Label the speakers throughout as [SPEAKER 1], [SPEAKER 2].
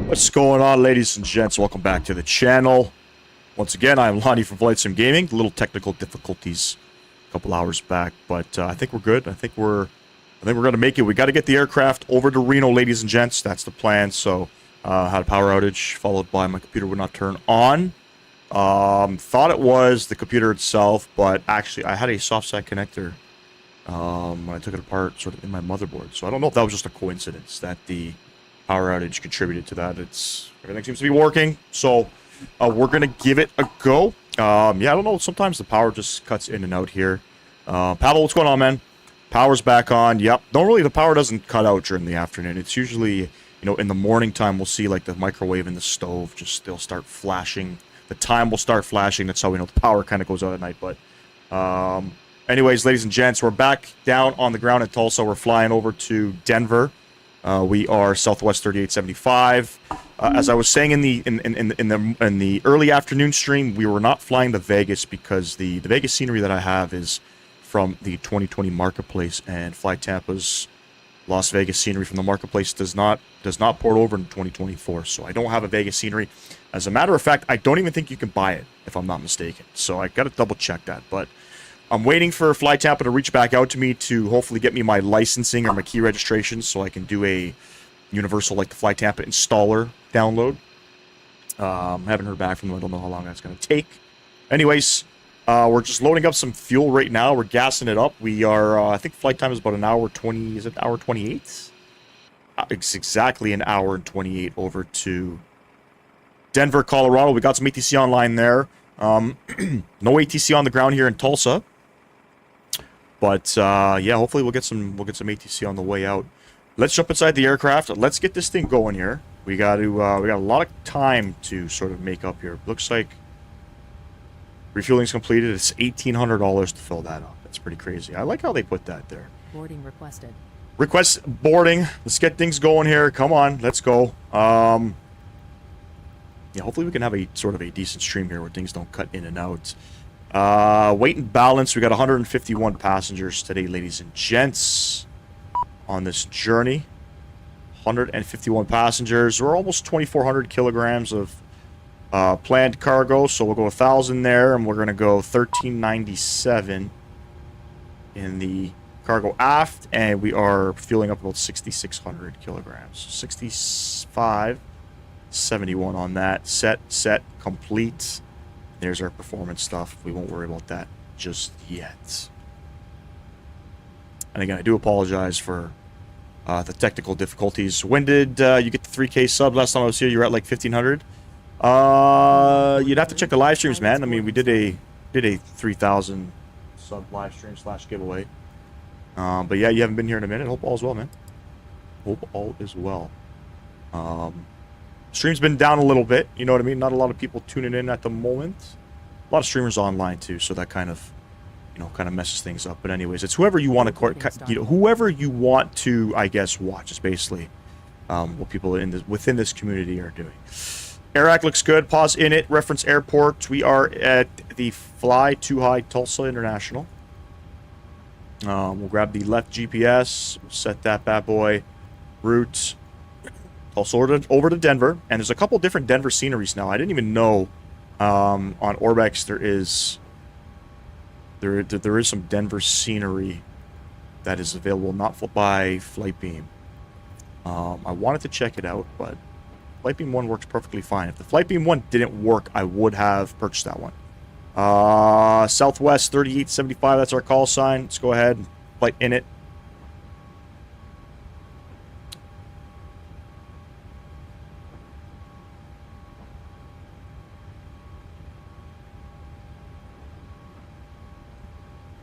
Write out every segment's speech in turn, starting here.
[SPEAKER 1] What's going on, ladies and gents? Welcome back to the channel. Once again, I'm Lonnie from VATSIM Gaming. Little technical difficulties a couple hours back, but I think we're good. I think we're gonna make it. We got to get the aircraft over to Reno, ladies and gents. That's the plan. So, had a power outage followed by my computer would not turn on. Thought it was the computer itself, but actually I had a soft side connector when I took it apart, sort of in my motherboard. So I don't know if that was just a coincidence that the power outage contributed to that. Everything seems to be working, so we're gonna give it a go. Yeah, I don't know. Sometimes the power just cuts in and out here. Pavel, what's going on, man? Power's back on. Yep. Normally the power doesn't cut out during the afternoon. It's usually, you know, in the morning time we'll see like the microwave and the stove they'll start flashing. The time will start flashing. That's how we know the power kind of goes out at night. But anyways, ladies and gents, we're back down on the ground in Tulsa. We're flying over to Denver. We are Southwest 3875. As I was saying in the early afternoon stream, we were not flying to Vegas because the Vegas scenery that I have is from the 2020 marketplace, and Fly Tampa's Las Vegas scenery from the marketplace does not port over in 2024. So I don't have a Vegas scenery. As a matter of fact, I don't even think you can buy it, if I'm not mistaken. So I got to double check that, but I'm waiting for Fly Tampa to reach back out to me to hopefully get me my licensing or my key registration so I can do a universal, like the Fly Tampa installer download. Haven't heard back from them. I don't know how long that's going to take. Anyways, we're just loading up some fuel right now. We're gassing it up. We are, I think flight time is about an hour 20. Is it hour 28? It's exactly an hour and 28 over to Denver, Colorado. We got some ATC online there. No ATC on the ground here in Tulsa. But yeah, hopefully we'll get some ATC on the way out. Let's jump inside the aircraft. Let's get this thing going here. We got a lot of time to sort of make up here. Looks like refueling's completed. It's $1,800 to fill that up. That's pretty crazy. I like how they put that there.
[SPEAKER 2] Boarding requested.
[SPEAKER 1] Request boarding. Let's get things going here. Come on, let's go. Yeah, hopefully we can have a sort of a decent stream here where things don't cut in and out. Weight and balance. We got 151 passengers today, ladies and gents, on this journey. 151 passengers. We're almost 2,400 kilograms of planned cargo, so we'll go 1,000 there, and we're going to go 1,397 in the cargo aft, and we are fueling up about 6,600 kilograms. 6571 on that. Set, complete. There's our performance stuff. We won't worry about that just yet. And again, I do apologize for the technical difficulties. When did you get the 3K sub? Last time I was here, you were at like 1,500. You'd have to check the live streams, man. I mean, we did a 3,000 sub live stream / giveaway. But yeah, you haven't been here in a minute. Hope all is well, man. Hope all is well. Stream's been down a little bit, you know what I mean? Not a lot of people tuning in at the moment. A lot of streamers online too, so that kind of, you know, kind of messes things up. But anyways, it's whoever you want to, you know, whoever you want to, I guess, watch is basically what people in this, within this community are doing. Airac looks good. Pause in it. Reference airport. We are at the Fly Too High Tulsa International. We'll grab the left GPS. We'll set that bad boy. Route. Also over to Denver, and there's a couple different Denver sceneries now. I didn't even know on Orbex there is some Denver scenery that is available, not by Flightbeam. I wanted to check it out, but Flightbeam 1 works perfectly fine. If the Flightbeam 1 didn't work, I would have purchased that one. Southwest 3875, that's our call sign. Let's go ahead and flight in it.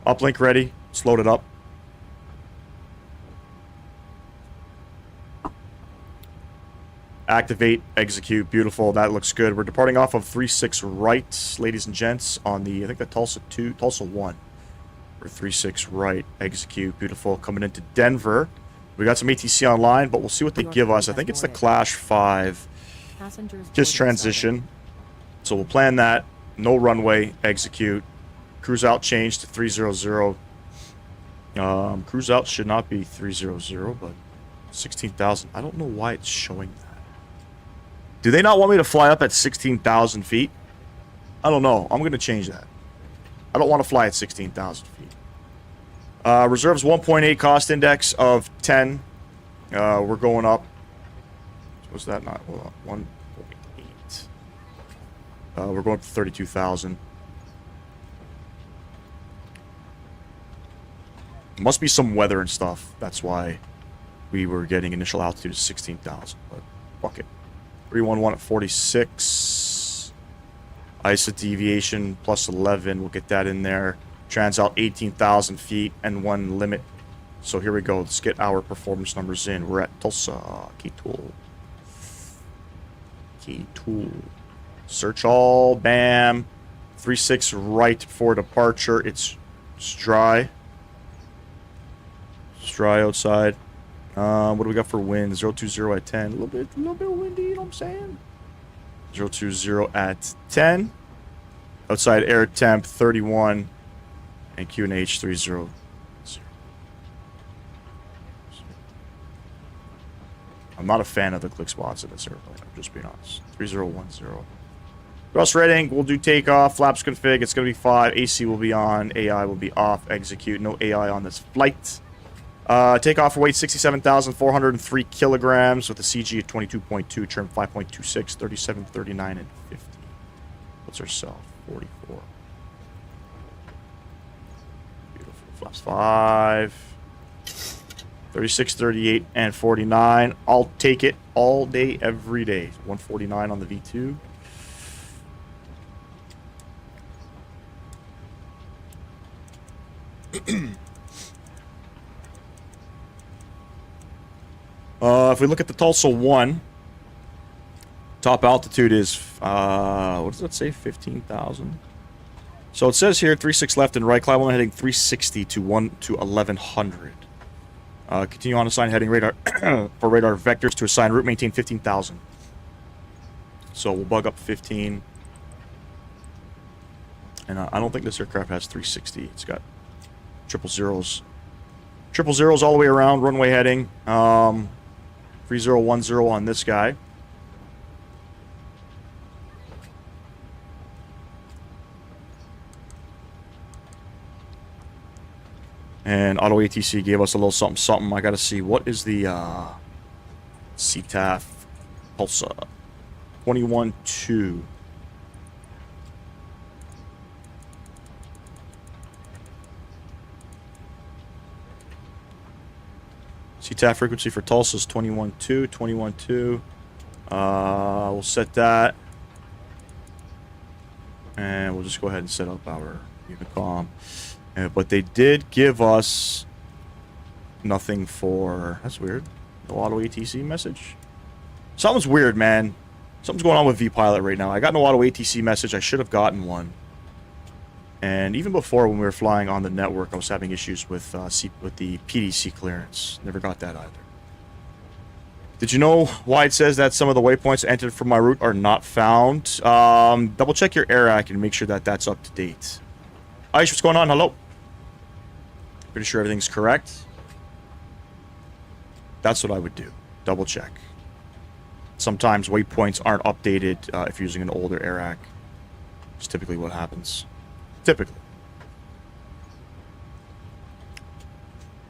[SPEAKER 1] Uplink ready. Let's load it up. Activate, execute. Beautiful. That looks good. We're departing off of 36 right, ladies and gents, on the, I think the Tulsa 1. We're 36 right. Execute. Beautiful. Coming into Denver. We got some ATC online, but we'll see what they give us. I think it's the Clash 5. Just transition. So we'll plan that. No runway. Execute. Cruise out change to 300. Cruise out should not be 300, but 16,000. I don't know why it's showing that. Do they not want me to fly up at 16,000 feet? I don't know. I'm going to change that. I don't want to fly at 16,000 feet. Reserves 1.8 cost index of 10. We're going up. What's that? Not 1.8. We're going up to 32,000. Must be some weather and stuff. That's why we were getting initial altitude of 16,000. But fuck it. 311 at 46. ISA deviation plus 11. We'll get that in there. Transalt 18,000 feet and one limit. So here we go. Let's get our performance numbers in. We're at Tulsa. Key tool. Key tool. Search all. Bam. 36 right for departure. It's dry. It's dry outside. What do we got for wind? 020 at 10. A little bit windy, you know what I'm saying? 020 at 10. Outside air temp 31. And QNH 30. I'm not a fan of the click spots in this airplane. I'm just being honest. 3010. Thrust rating, we'll do takeoff. Flaps config, it's going to be 5. AC will be on. AI will be off. Execute. No AI on this flight. Takeoff weight 67,403 kilograms with a CG at 22.2, trim 5.26, 37, 39, and 50. What's our self? 44. Beautiful. Flaps 5. 36, 38, and 49. I'll take it all day, every day. 149 on the V2. If we look at the Tulsa 1, top altitude is, what does that say, 15,000? So it says here, 36 left and right, climb on heading 360 to 1100. Continue on assign heading radar for radar vectors to assign route, maintain 15,000. So we'll bug up 15. And I don't think this aircraft has 360. It's got triple zeros. Triple zeros all the way around, runway heading. 3010 on this guy. And Auto ATC gave us a little something something. I gotta see, what is the CTAF Tulsa 21.2. CTAF frequency for Tulsa is 21.2, 21.2. We'll set that. And we'll just go ahead and set up our Unicom. But they did give us nothing for... That's weird. No auto ATC message. Something's weird, man. Something's going on with VPilot right now. I got no auto ATC message. I should have gotten one. And even before, when we were flying on the network, I was having issues with the PDC clearance. Never got that either. Did you know why it says that some of the waypoints entered from my route are not found? Double check your AirAC and make sure that that's up to date. Aish, what's going on? Hello. Pretty sure everything's correct. That's what I would do. Double check. Sometimes waypoints aren't updated if you're using an older AirAC. It's typically what happens. Typically.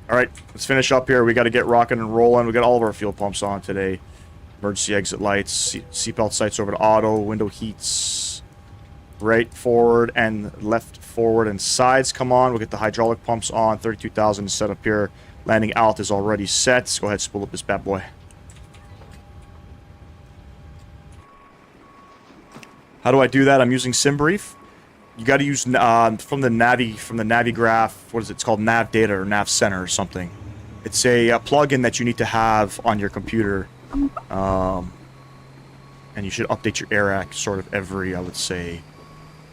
[SPEAKER 1] Alright, let's finish up here. We got to get rocking and rolling. We got all of our fuel pumps on today. Emergency exit lights, seatbelt sights over to auto, window heats, right forward and left forward and sides come on. We'll get the hydraulic pumps on. 32,000 set up here. Landing alt is already set. Let's go ahead and spool up this bad boy. How do I do that? I'm using SimBrief. You got to use from the Navigraph. What is it? It's called Nav Data or Nav Center or something. It's a plugin that you need to have on your computer, and you should update your AirAC sort of every, I would say,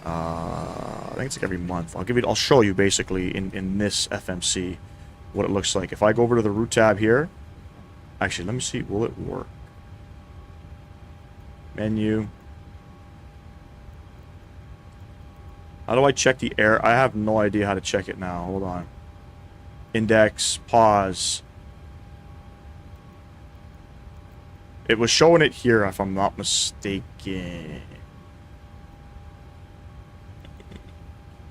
[SPEAKER 1] I think it's like every month. I'll show you basically in this FMC what it looks like. If I go over to the route tab here, actually, let me see. Will it work? Menu. How do I check the air? I have no idea how to check it now. Hold on. Index, pause. It was showing it here, if I'm not mistaken.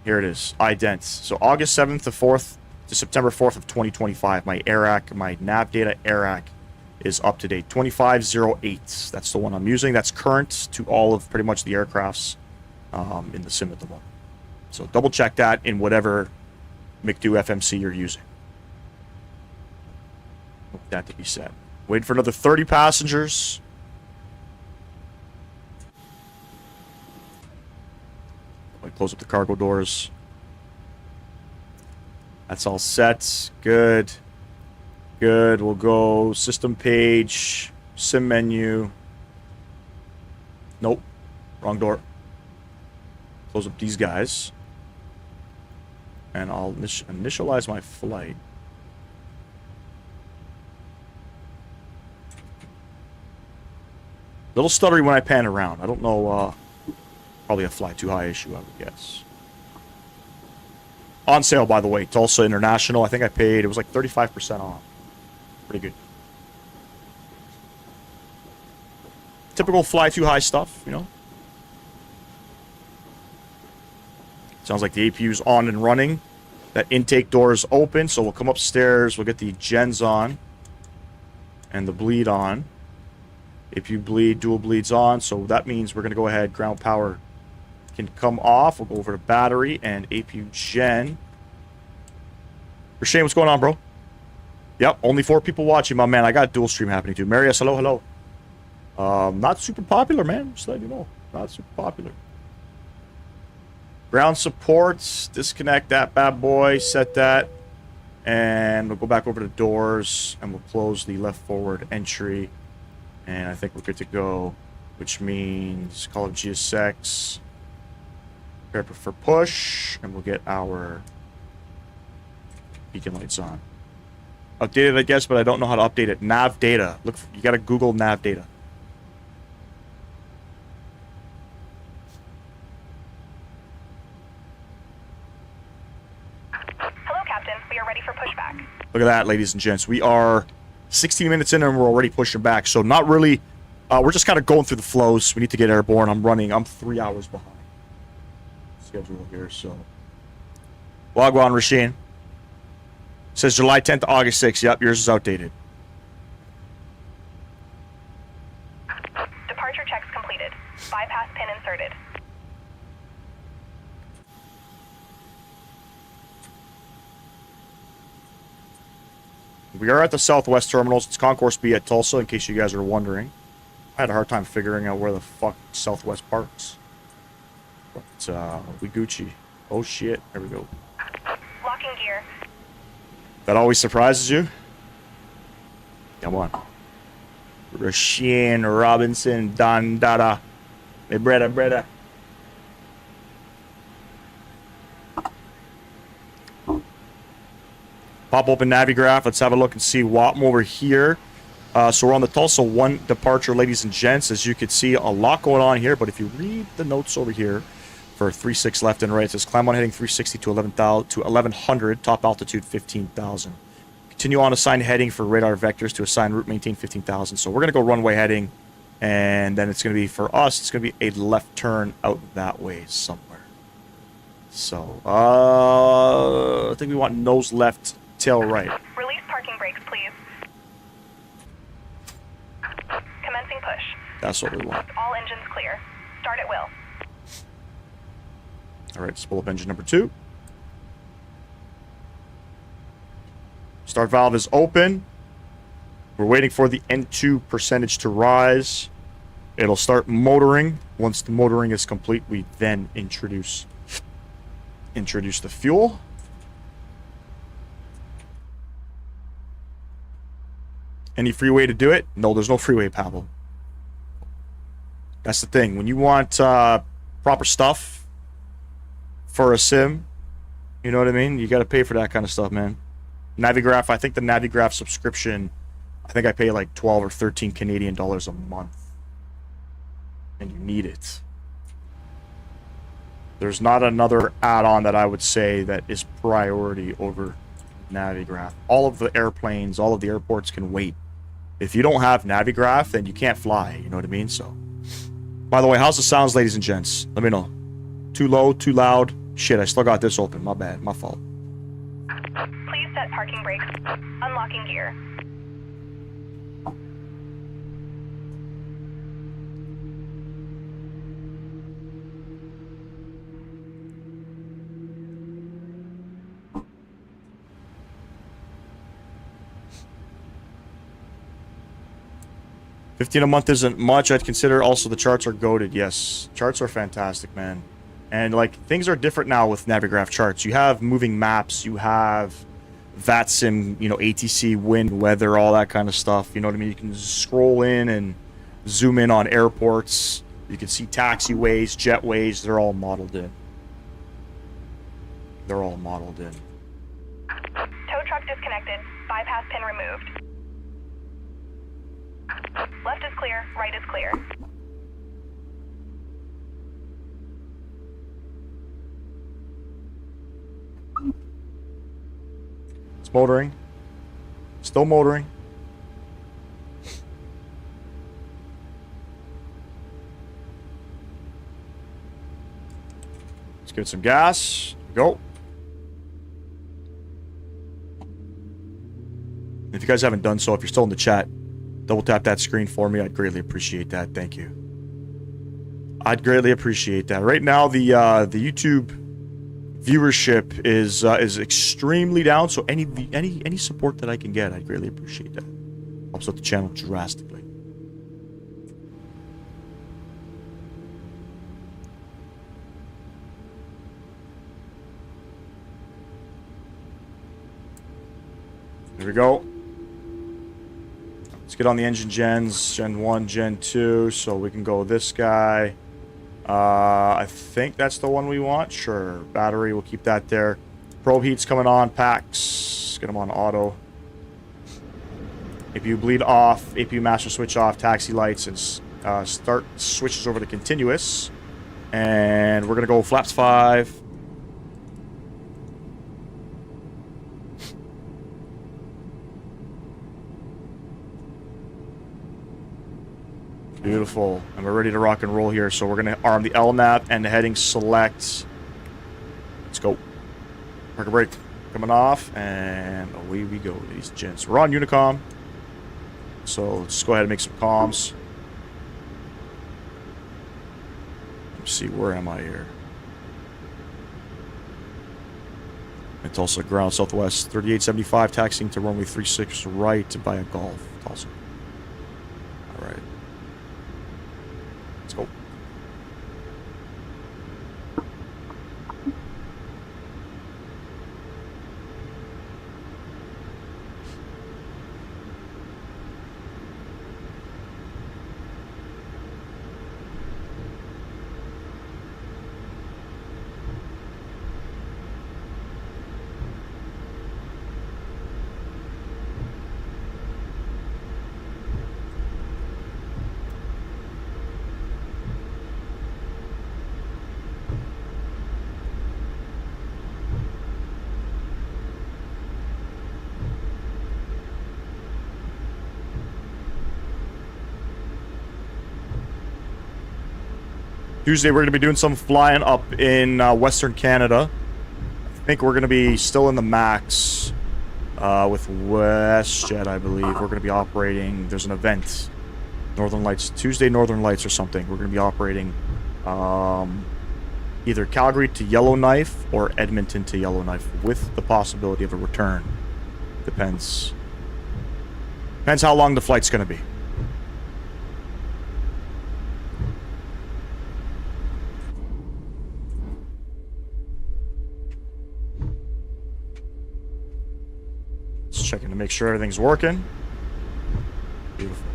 [SPEAKER 1] Here it is, idents. So August 7th to 4th to September 4th of 2025. My AIRAC, my nav data AIRAC is up to date. 2508. That's the one I'm using. That's current to all of pretty much the aircrafts in the sim at the moment. So double check that in whatever M.2 FMC you're using. Want that to be set. Wait for another 30 passengers. Close up the cargo doors. That's all set. Good. Good. We'll go system page, sim menu. Nope. Wrong door. Close up these guys. And I'll initialize my flight. Little stuttery when I pan around. I don't know, probably a fly too high issue, I would guess. On sale, by the way, Tulsa International. I think I paid, it was like 35% off. Pretty good. Typical fly too high stuff, you know? Sounds like the APU's on and running. That intake door is open, so we'll come upstairs. We'll get the gens on. And the bleed on. APU bleed, dual bleeds on. So that means we're going to go ahead, ground power can come off. We'll go over to battery and APU gen. Shane, what's going on, bro? Yep, only 4 people watching, my man. I got dual stream happening too. Marius, hello, hello. Not super popular, man. Just let you know. Not super popular. Ground supports. Disconnect that bad boy. Set that. And we'll go back over to doors. And we'll close the left forward entry. And I think we're good to go. Which means call it GSX. Prepare for push. And we'll get our beacon lights on. Updated, I guess, but I don't know how to update it. Nav data. Look, you gotta Google nav data.
[SPEAKER 2] Hello, Captain. We are ready for pushback.
[SPEAKER 1] Look at that, ladies and gents. We are 16 minutes in and we're already pushing back. So not really. We're just kind of going through the flows. We need to get airborne. I'm 3 hours behind schedule here. So Wagwan Rasheen says July 10th to August 6th. Yep, yours is outdated.
[SPEAKER 2] Departure checks completed. Bypass pin inserted.
[SPEAKER 1] We are at the Southwest terminals. It's Concourse B at Tulsa, in case you guys are wondering. I had a hard time figuring out where the fuck Southwest parks. But, we Gucci. Oh shit, there we go.
[SPEAKER 2] Locking gear.
[SPEAKER 1] That always surprises you? Come on. Rasheen Robinson, Don Dada. Hey, brother. Pop open Navigraph. Let's have a look and see Watm over here. So we're on the Tulsa 1 departure, ladies and gents. As you can see, a lot going on here. But if you read the notes over here for 36 left and right, it says climb on heading 360 to 1100, top altitude 15,000. Continue on assigned heading for radar vectors to assign route maintain 15,000. So we're going to go runway heading. And then it's going to be, for us, it's going to be a left turn out that way somewhere. So, I think we want nose left, tail right.
[SPEAKER 2] Release parking brakes, please. Commencing push.
[SPEAKER 1] That's what we want.
[SPEAKER 2] All engines clear. Start at will.
[SPEAKER 1] All right, spool up engine number 2. Start valve is open. We're waiting for the N2 percentage to rise. It'll start motoring. Once the motoring is complete, we then introduce the fuel. Any freeway to do it? No, there's no freeway, Pablo. That's the thing. When you want proper stuff for a sim, you know what I mean? You got to pay for that kind of stuff, man. Navigraph, I think the Navigraph subscription, I think I pay like 12 or 13 Canadian dollars a month. And you need it. There's not another add-on that I would say that is priority over Navigraph. All of the airplanes, all of the airports can wait. If you don't have Navigraph, then you can't fly. You know what I mean? So, by the way, how's the sounds, ladies and gents? Let me know. Too low, too loud? Shit, I still got this open. My bad. My fault.
[SPEAKER 2] Please set parking brakes. Unlocking gear.
[SPEAKER 1] $15 a month isn't much. I'd consider also the charts are goated. Yes, charts are fantastic, man. And like things are different now with Navigraph charts. You have moving maps. You have VATSIM, you know, ATC, wind, weather, all that kind of stuff. You know what I mean? You can scroll in and zoom in on airports. You can see taxiways, jetways. They're all modeled in. They're all modeled in.
[SPEAKER 2] Tow truck disconnected. Bypass pin removed. Left is clear. Right is clear.
[SPEAKER 1] It's motoring. Still motoring. Let's get some gas. Go. If you guys haven't done so, if you're still in the chat, double tap that screen for me. I'd greatly appreciate that. Thank you. I'd greatly appreciate that. Right now, the YouTube viewership is extremely down. So any support that I can get, I'd greatly appreciate that. Helps out the channel drastically. There we go. Let's get on the engine gens, Gen 1, Gen 2, so we can go with this guy. I think that's the one we want. Sure. Battery, we'll keep that there. Probe heat's coming on. Packs. Get them on auto. APU bleed off. APU master switch off. Taxi lights and start switches over to continuous. And we're going to go flaps 5. Beautiful. And we're ready to rock and roll here. So we're going to arm the LNAV and the heading select. Let's go. Parker brake coming off. And away we go, ladies and gents. We're on Unicom. So let's go ahead and make some comms. Let's see, where am I here? In Tulsa, ground southwest 3875, taxiing to runway 36 right via Golf, Tulsa. All right. Let's go. Tuesday, we're going to be doing some flying up in Western Canada. I think we're going to be still in the max with WestJet, I believe. We're going to be operating, there's an event, Northern Lights, Tuesday Northern Lights or something. We're going to be operating either Calgary to Yellowknife or Edmonton to Yellowknife with the possibility of a return. Depends how long the flight's going to be. Checking to make sure everything's working. Beautiful.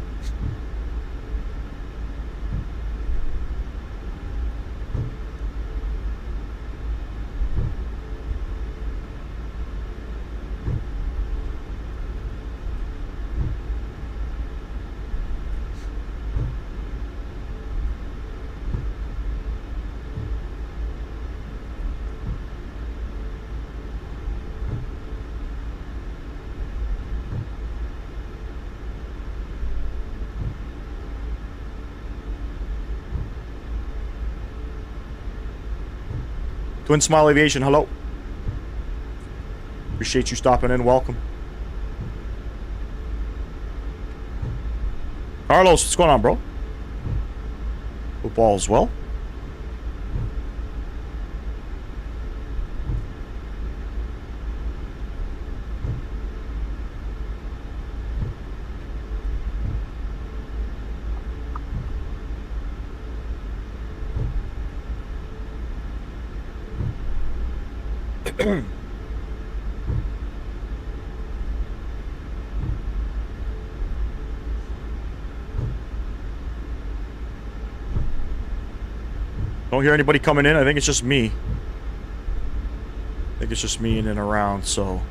[SPEAKER 1] Twin Smile Aviation, hello. Appreciate you stopping in. Welcome. Carlos, what's going on, bro? Hope all is well. Don't hear anybody coming in. I think it's just me. I think it's just me in and around, so.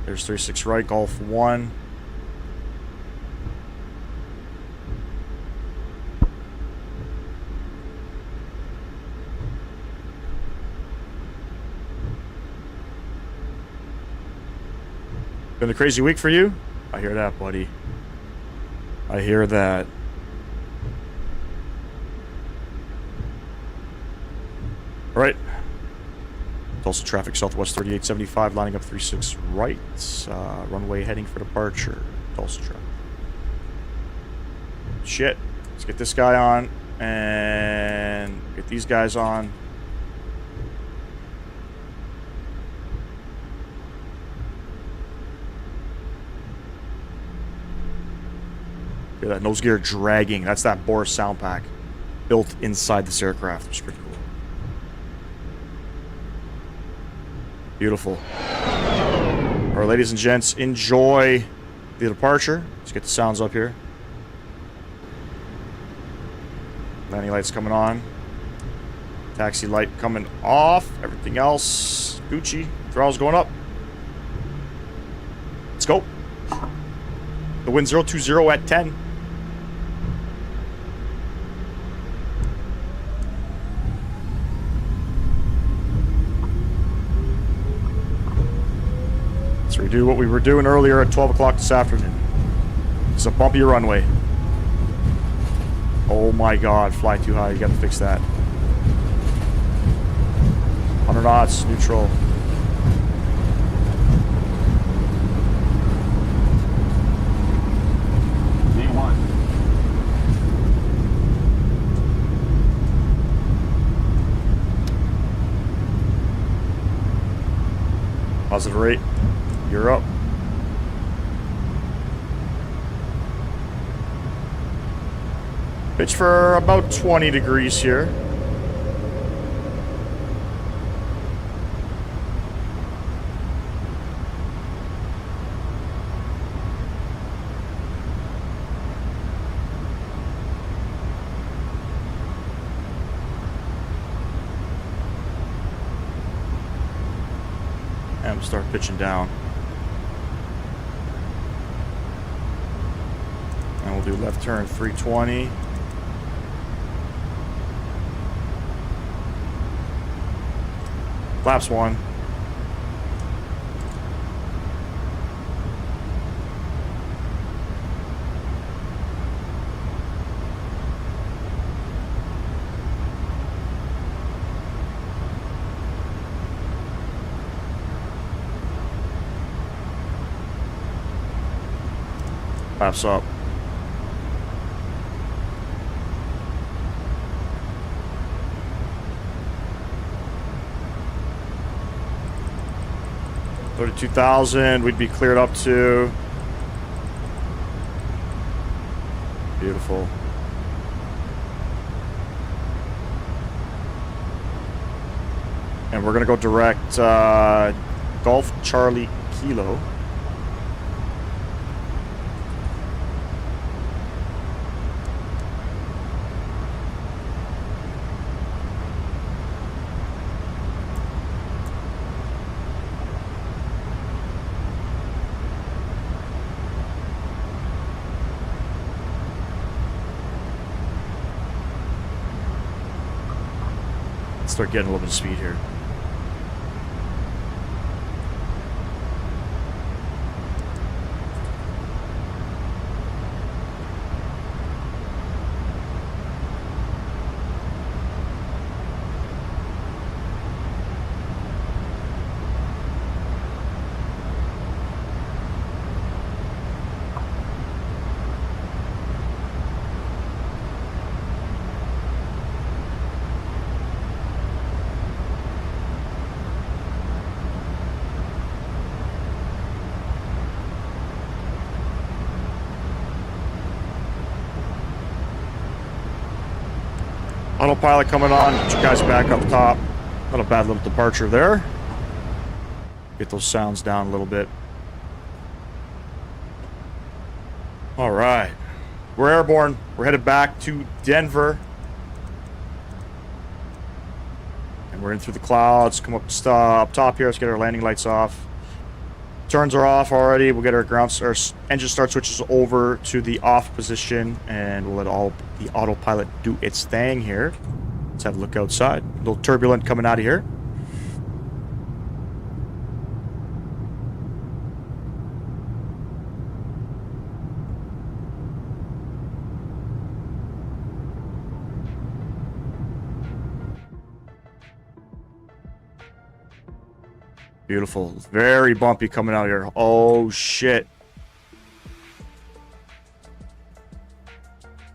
[SPEAKER 1] There's 36 right, Golf 1. Been a crazy week for you? I hear that, buddy. I hear that. All right. Tulsa traffic, southwest 3875, lining up 36 right. Runway heading for departure. Tulsa traffic. Shit. Let's get this guy on and get these guys on. Hear that nose gear dragging. That's that Boris sound pack built inside this aircraft. It's pretty cool. Beautiful. All right, ladies and gents, enjoy the departure. Let's get the sounds up here. Landing lights coming on. Taxi light coming off. Everything else, Gucci. Throttle's going up. Let's go. The wind 020 at 10. Let's redo what we were doing earlier at 12 o'clock this afternoon. It's a bumpy runway. Oh my god, fly too high. You gotta fix that. 100 knots, neutral.
[SPEAKER 3] V1.
[SPEAKER 1] Positive rate. You're up. Pitch for about 20 degrees here. And we'll start pitching down. And we'll do left turn 320. Flaps 1. Flaps up. Go to 2,000, we'd be cleared up to. Beautiful. And we're gonna go direct Golf Charlie Kilo. Start getting a little bit of speed here. Autopilot coming on. Get you guys back up top. Not a bad little departure there. Get those sounds down a little bit. All right. We're airborne. We're headed back to Denver. And we're in through the clouds. Come up top here. Let's get our landing lights off. Turns are off already. We'll get our engine start switches over to the off position, and we'll let the autopilot do its thing here. Let's have a look outside. A little turbulent coming out of here. Beautiful. Very bumpy coming out here. Oh, shit.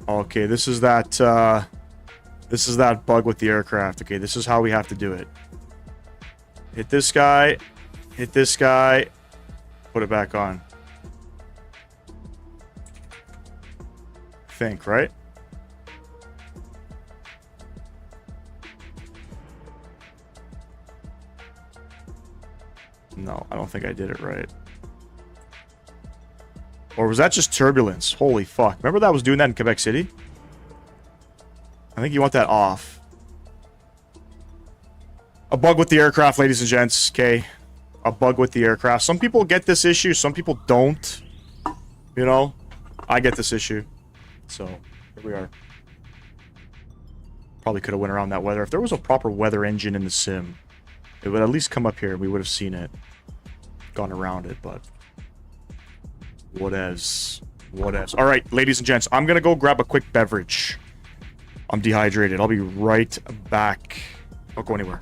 [SPEAKER 1] Okay, this is that bug with the aircraft. Okay, this is how we have to do it. Hit this guy. Hit this guy. Put it back on. Think, right? No, I don't think I did it right. Or was that just turbulence? Holy fuck. Remember that was doing that in Quebec City? I think you want that off. A bug with the aircraft, ladies and gents. Okay. A bug with the aircraft. Some people get this issue, some people don't. You know? I get this issue. So, here we are. Probably could have went around that weather. If there was a proper weather engine in the sim, it would at least come up here. We would have seen it. Gone around it, but... Whatevs. Alright, ladies and gents. I'm gonna go grab a quick beverage. I'm dehydrated. I'll be right back. Don't go anywhere.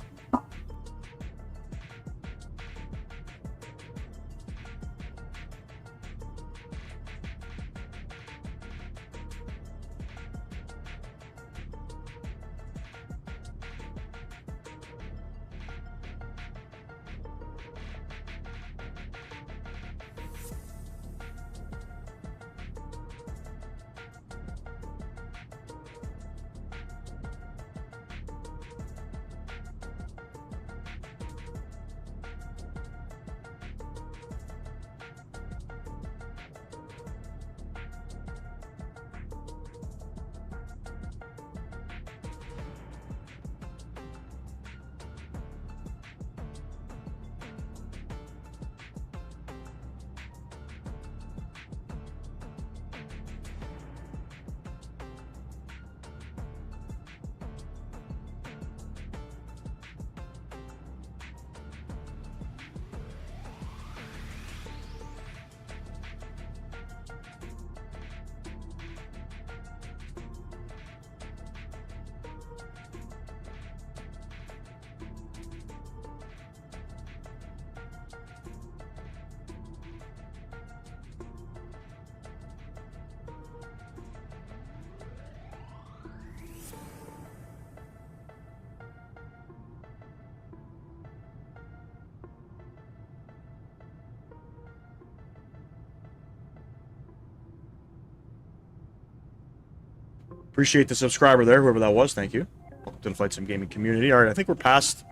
[SPEAKER 1] Appreciate the subscriber there, whoever that was. Thank you. Welcome to the Flight Sim Gaming community. All right, I think we're past...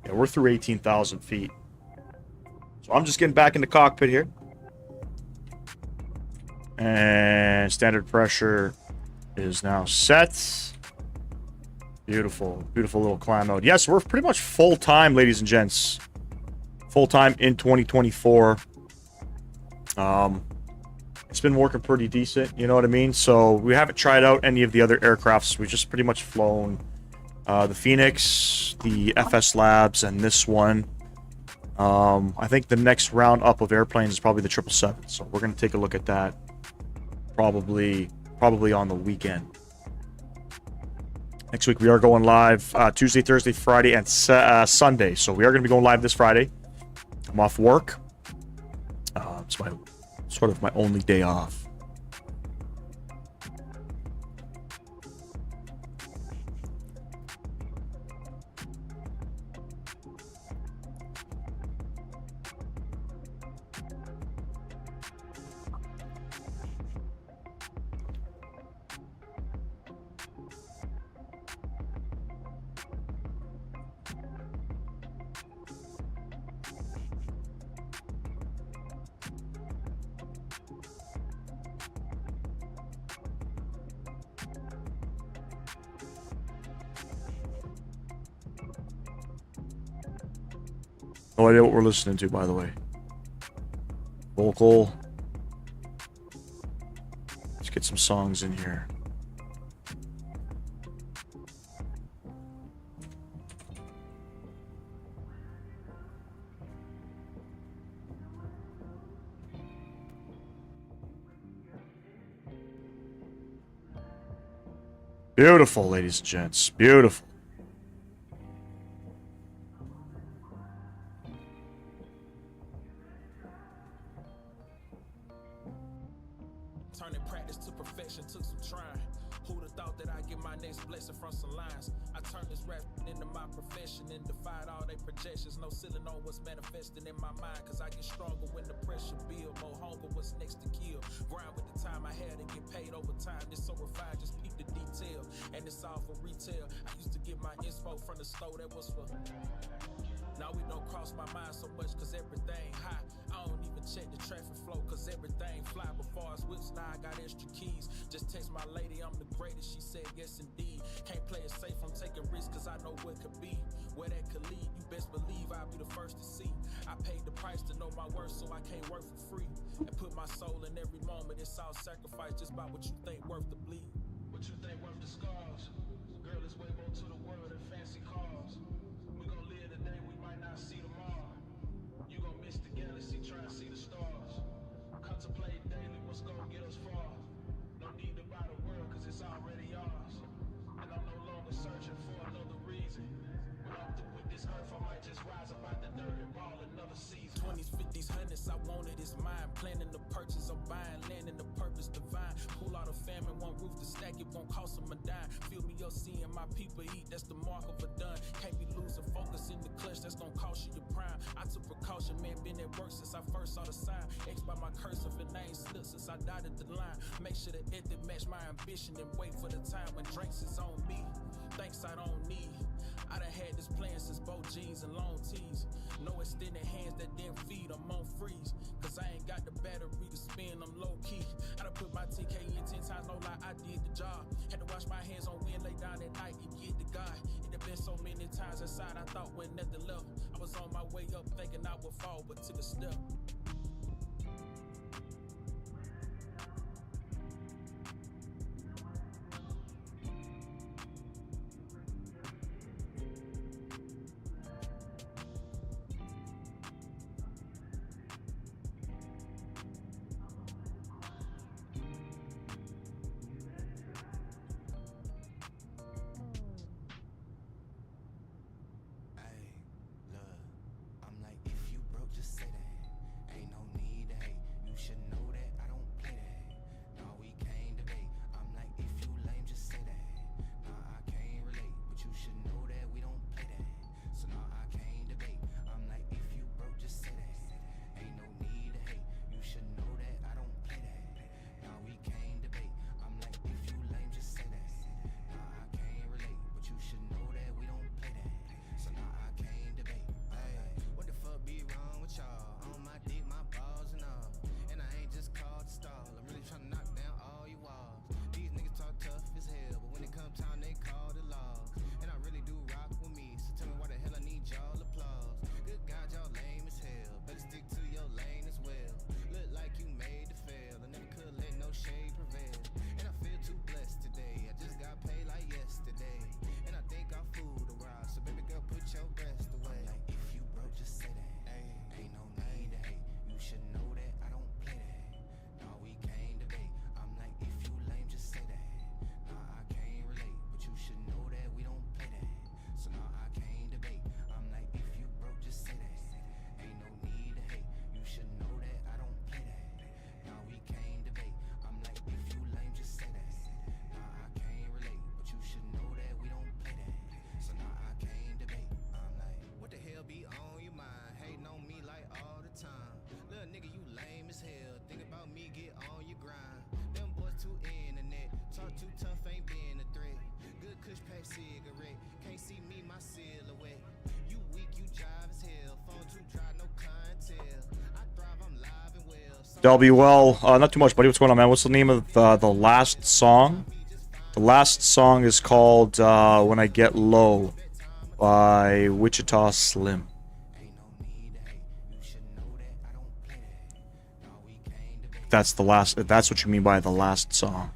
[SPEAKER 1] Yeah, we're through 18,000 feet. So I'm just getting back into cockpit here. And standard pressure is now set. Beautiful. Beautiful little climb mode. Yes, we're pretty much full-time, ladies and gents. Full-time in 2024. It's been working pretty decent, you know what I mean? So we haven't tried out any of the other aircrafts. We've just pretty much flown the Phoenix, the FS Labs, and this one. I think the next round up of airplanes is probably the 777. So we're going to take a look at that probably on the weekend. Next week we are going live Tuesday, Thursday, Friday, and Sunday. So we are going to be going live this Friday. I'm off work. It's sort of my only day off. No idea what we're listening to, by the way. Vocal. Let's get some songs in here. Beautiful, ladies and gents. Beautiful.
[SPEAKER 3] Turning practice to perfection took some trying. Who'd have thought that I'd get my next blessing from some lines? I turned this rap into my profession and defied all they projections. No ceiling on what's manifesting in my mind, cause I get stronger when the pressure build. More hunger, what's next to kill. Grind with the time I had to get paid over time. This so refined, just peep the detail. And it's all for retail. I used to get my inspo from the store that was for. Now we don't cross my mind so much cause everything high. I don't even check the traffic flow cause everything fly. Before I whips, now I got extra keys. Just text my lady, I'm the greatest. She said yes indeed. Can't play it safe, I'm taking risks cause I know what could be. Where that could lead, you best believe I'll be the first to see. I paid the price to know my worth, so I can't work for free. And put my soul in every moment, it's all sacrifice just by what you think worth the bleed. What you think worth the scars? Girl, it's way more to the world than fancy cars. We gon' live today, we might not see tomorrow. You gon' miss the galaxy, try and see the stars. Contemplate daily what's gon' get us far. No need to buy the world, cause it's already ours. And I'm no longer searching for another reason. When I'm through with this earth, I might just rise up out the dirt and ball another season. 20s, 50s, 100s, I wanted is mine. Planning the purchase, I'm buying land in the purpose divine. Pull out a family, one roof to stack, it won't cost them a dime. Feel me up seeing my people eat, that's the mark of a done. Can't be losing focus in the clutch, that's gonna cost you your prime. I took precaution, man, been at work since I first saw the sign. X by my cursive and name slipped since I dotted the line. Make sure the ethic match my ambition and wait for the time when drinks is on me. Thanks I don't need. I done had this plan since both jeans and long tees. No extended hands that didn't feed, I'm on freeze. Cause I ain't got the battery to spin, I'm low key. I done put my TK in 10 times, no lie, I did the job. Had to wash my hands on wind, lay down at night and get to God. It had been so many times inside, I thought when nothing left. I was on my way up thinking I would fall, but took a step.
[SPEAKER 1] WL, not too much, buddy. What's going on, man? What's the name of the last song? The last song is called When I Get Low by Wichita Slim. that's the last. If that's what you mean by the last song.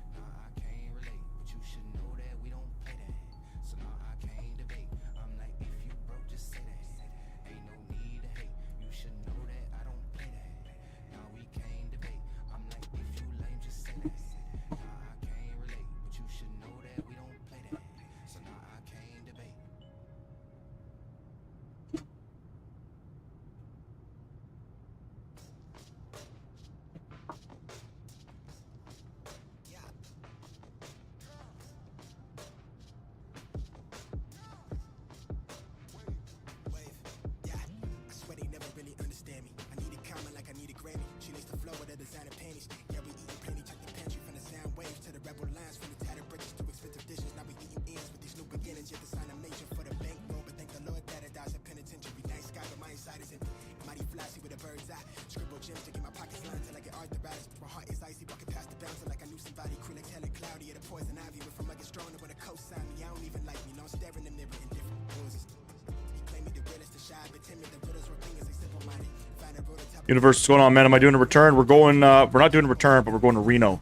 [SPEAKER 1] Universe, what's going on, man? Am I doing a return? We're going, we're not doing a return, but we're going to Reno.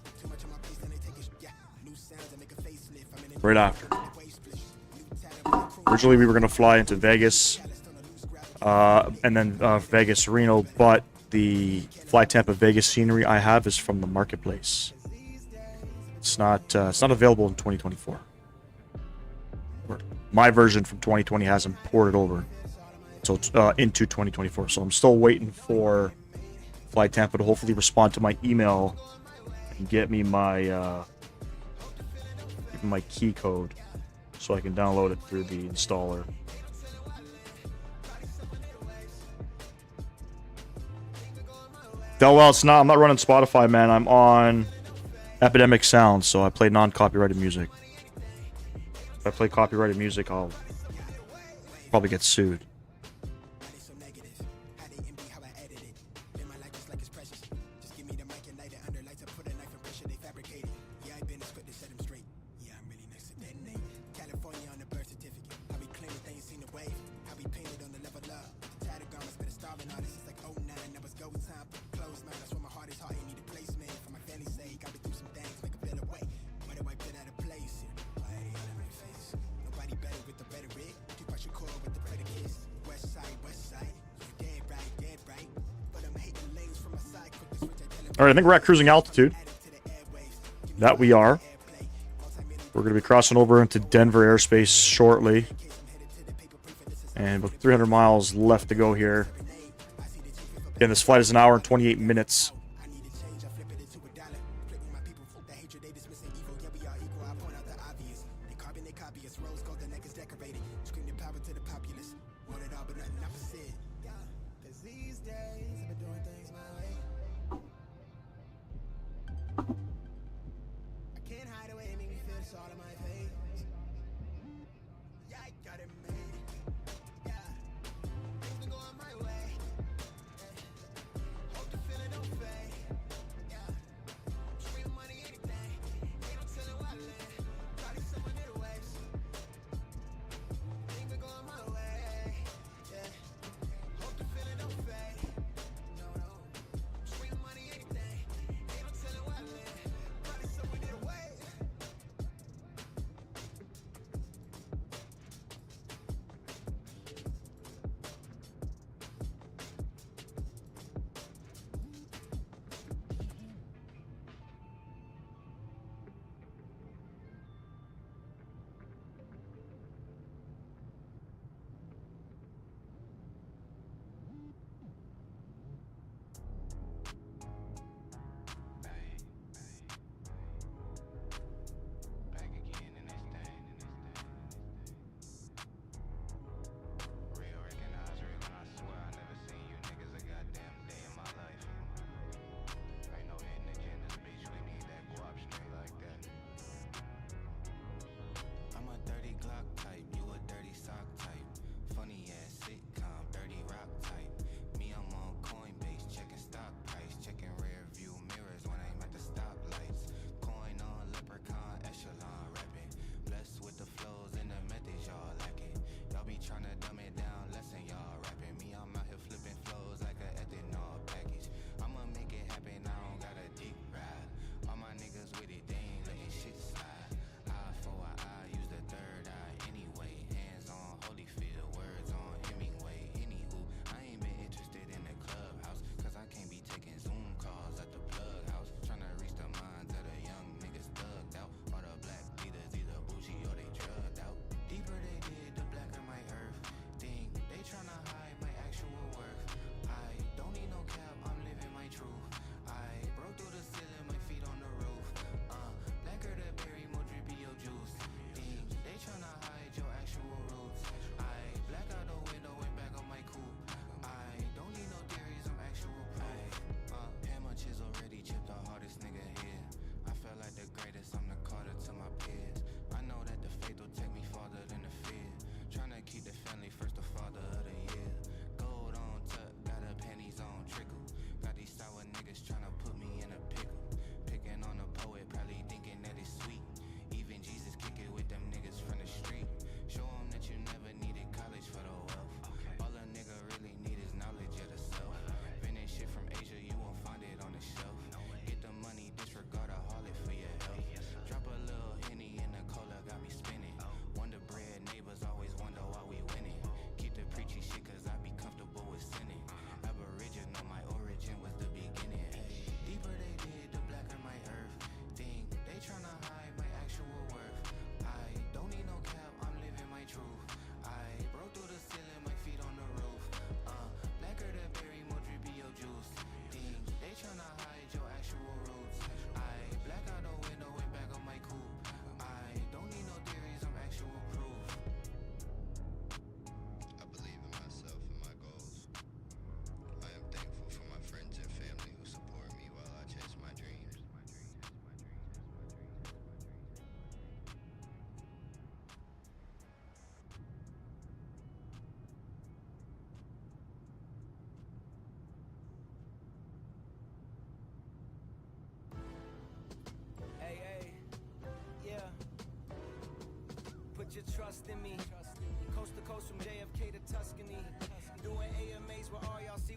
[SPEAKER 1] Right after. Originally, we were going to fly into Vegas, and then Vegas, Reno, but the Fly Tampa Vegas scenery I have is from the marketplace. It's not available in 2024. My version from 2020 hasn't ported over. So it's into 2024. So I'm still waiting for Fly Tampa to hopefully respond to my email and get me my key code so I can download it through the installer. Well, it's not. I'm not running Spotify, man. I'm on Epidemic Sound, so I play non-copyrighted music. If I play copyrighted music, I'll probably get sued. Alright, I think we're at cruising altitude. That we are. We're going to be crossing over into Denver airspace shortly. And about 300 miles left to go here. Again, this flight is an hour and 28 minutes.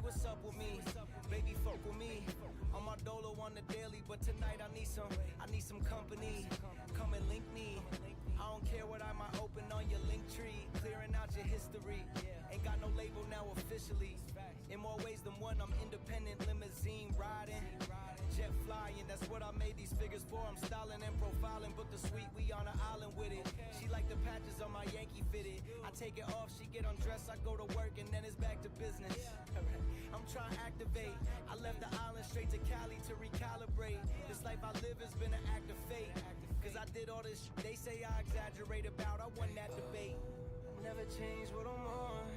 [SPEAKER 4] what's up with me? Baby, fuck with me. I'm my dolo on the daily, but tonight I need some company. Come and link me. I don't care what I might open on your link tree. Clearing out your history. Ain't got no label now officially. In more ways than one, I'm independent, limousine riding, jet flying. That's what I made these figures for. I'm styling and profiling. Book the suite, we on an island with it. She like the patches on my Yankee fitted. I take it off, she get undressed. I go to work and then it's back to business. I'm trying to activate. I left the island straight to Cali to recalibrate. This life I live has been an act of fate. Cause I did all this they say I exaggerate about. I won that debate. Never changed what I'm on.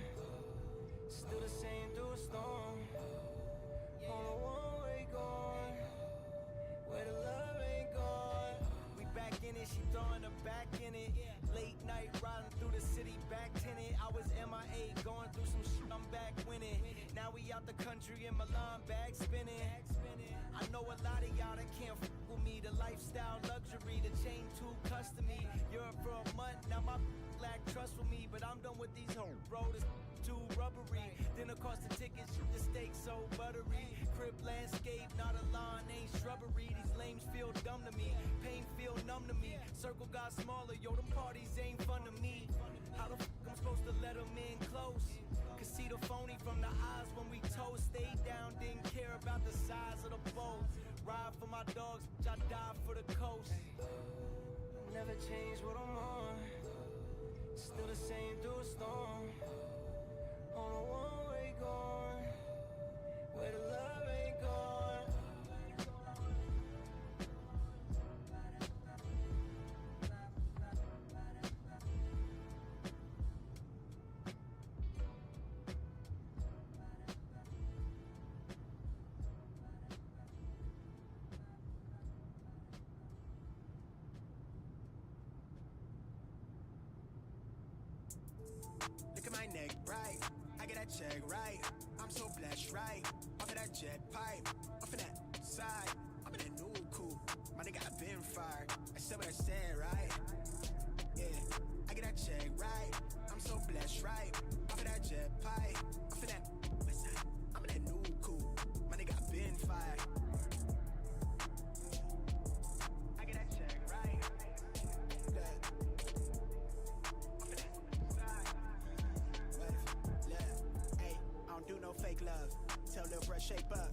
[SPEAKER 4] Still the same through a storm. On a one-way gone. Where the love ain't gone. We back in it, she throwing her back in it. Late night riding through the city, back tinted. I was MIA, going through some shit, I'm back winning. Now we out the country in Milan, bag spinning. I know a lot of y'all that can't f with me. The lifestyle, luxury, the chain too custom-y. Europe for a month, now my lack trust with me. But I'm done with these hoes, bro, this too rubbery. Dinner cost the tickets, the steak so buttery. Crib landscape, not a lawn, ain't shrubbery. These lames feel dumb to me, pain feel numb to me. Circle got smaller, yo, them parties ain't fun to me. How the f I'm supposed to let them in close? Could see the phony from the eyes when we toast. Stayed down, didn't care about the size of the boat. Ride for my dogs, I die for the coast. Never change what I'm on. Still the same through a storm. On a one-way gone. Where the love ain't gone.
[SPEAKER 5] Look at my neck, right? I get that check, right? I'm so blessed, right? Off of that jet pipe, off of that side. I'm in that new coupe. My nigga, I been fired. I said what I said, right? Yeah, I get that check, right? I'm so blessed, right? Off of that jet pipe, off of that west side. I'm in that new coupe. My nigga, I been fired. I get that check, right? Do no fake love. Tell Lil' bruh shape up.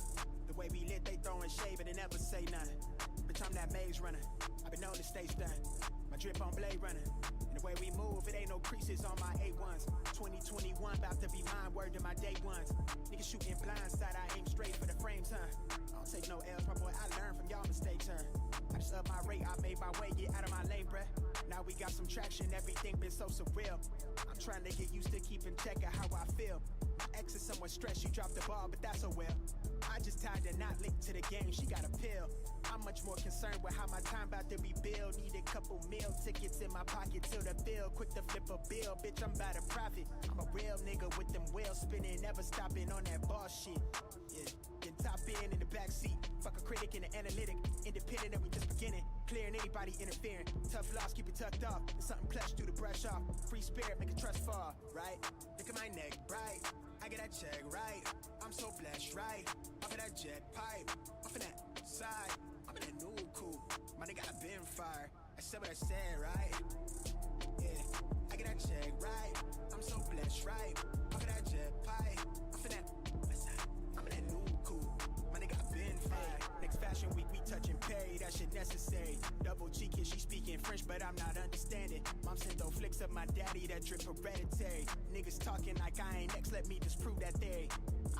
[SPEAKER 5] The way we lit, they throwing shade, but they never say nothing. Bitch, I'm that maze runner. I've been known to stay stunned. My drip on Blade Runner. And the way we move, it ain't no creases on my A1s. 2021, about to be mine, word to my day ones. Niggas shooting blindside, I aim straight for the frames, huh? I don't take no L's, my boy, I learned from y'all mistakes, huh? I just up my rate, I made my way, get out of my lane, bruh. Now we got some traction, everything been so surreal. I'm trying to get used to keeping check of how I feel. Ex is somewhat stressed, she dropped the ball, but that's a well. I just tied the knot linked to the game, she got a pill. I'm much more concerned with how my time about to be billed. Need a couple meal tickets in my pocket till the bill. Quick to flip a bill, bitch, I'm about to profit. I'm a real nigga with them wheels spinning, never stopping on that boss shit. Yeah, then top in the back seat. Fuck a critic and an analytic. Independent and we just beginning. Clearing anybody interfering. Tough loss, keep it tucked off. There's something plush, do the brush off. Free spirit, make a trust fall, right? Look at my neck, right? I get that check, right? I'm so blessed, right? Off of that jet pipe, off of that side. I'm in that new coupe. My nigga, I been fired. I said what I said, right? Yeah, I get that check, right? I'm so blessed, right? Off of that jet pipe, off of that west side. I'm in that new coupe. My nigga, I been fired. Next fashion week, we touching Perry, that shit necessary. Double cheeking, she speaking French, but I'm not understanding. Mom sent those flicks of my daddy, that drip hereditary. Niggas talking like I ain't next, let me disprove that theory.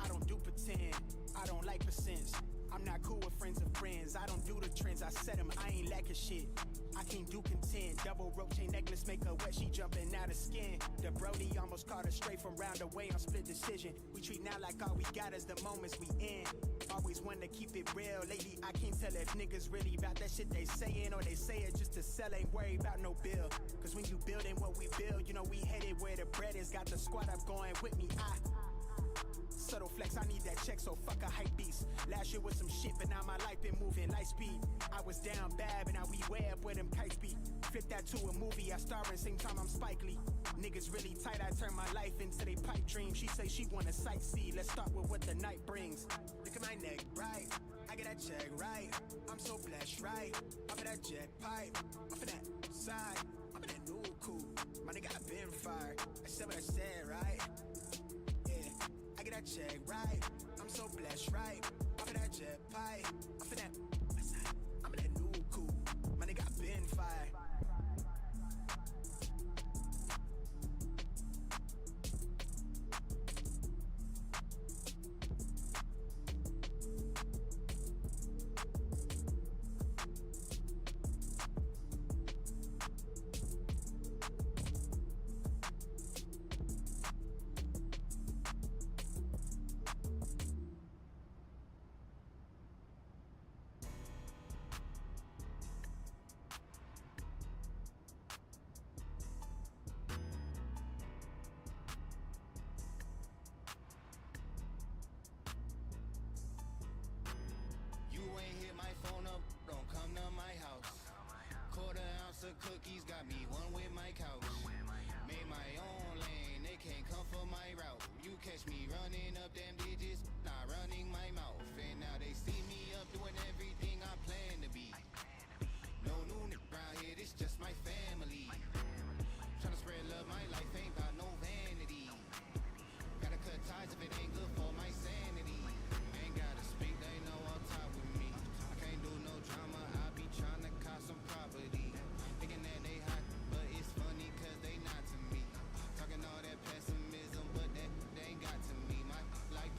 [SPEAKER 5] I don't do pretend, I don't like percents. I'm not cool with friends of friends. I don't do the trends, I set them, I ain't lacking shit. I can't do content. Double rope chain necklace make her wet, she jumping out of skin. The Brody almost caught her straight from round away on split decision. We treat now like all we got is the moments we in. Always want to keep it real. Lately I can't tell if niggas really about that shit they saying, or they say it just to sell, ain't worried about no bill. Cause when you building what we build, you know we headed where the bread is. Got the squad up going with me, subtle flex, I need that check, so fuck a hype beast. Last last year was some shit, but now my life been moving light speed. I was down bad, but now we way up where them kites be. Flip that to a movie, I star in, same time I'm Spike Lee. Niggas really tight, I turn my life into they pipe dream. She say she wanna sightsee, let's start with what the night brings. Look at my neck, right? I get that check, right? I'm so blessed, right? Off of that jet pipe, off of that side, I'm in that new coupe. My nigga, I been fired. I said what I said, right? Yeah, I get that check, right? I'm so blessed, right? Off of that jet pipe, off of that side, I'm in that new coupe. My nigga, I been fired.
[SPEAKER 6] Cookies got me one with my couch. Made my own lane, they can't come for my route. You catch me running up them digits, not running my mouth. And now they see me up doing everything I plan to be. No new nigga around here, this just my family. Tryna spread love, my life ain't about no vanity. Gotta cut ties if it ain't good for my sanity. Ain't gotta speak, they know on top with me. I can't do no drama, I be tryna cop some property. Thinking that they hot, but it's funny cause they not to me. Talking all that pessimism, but that they ain't got to me. My life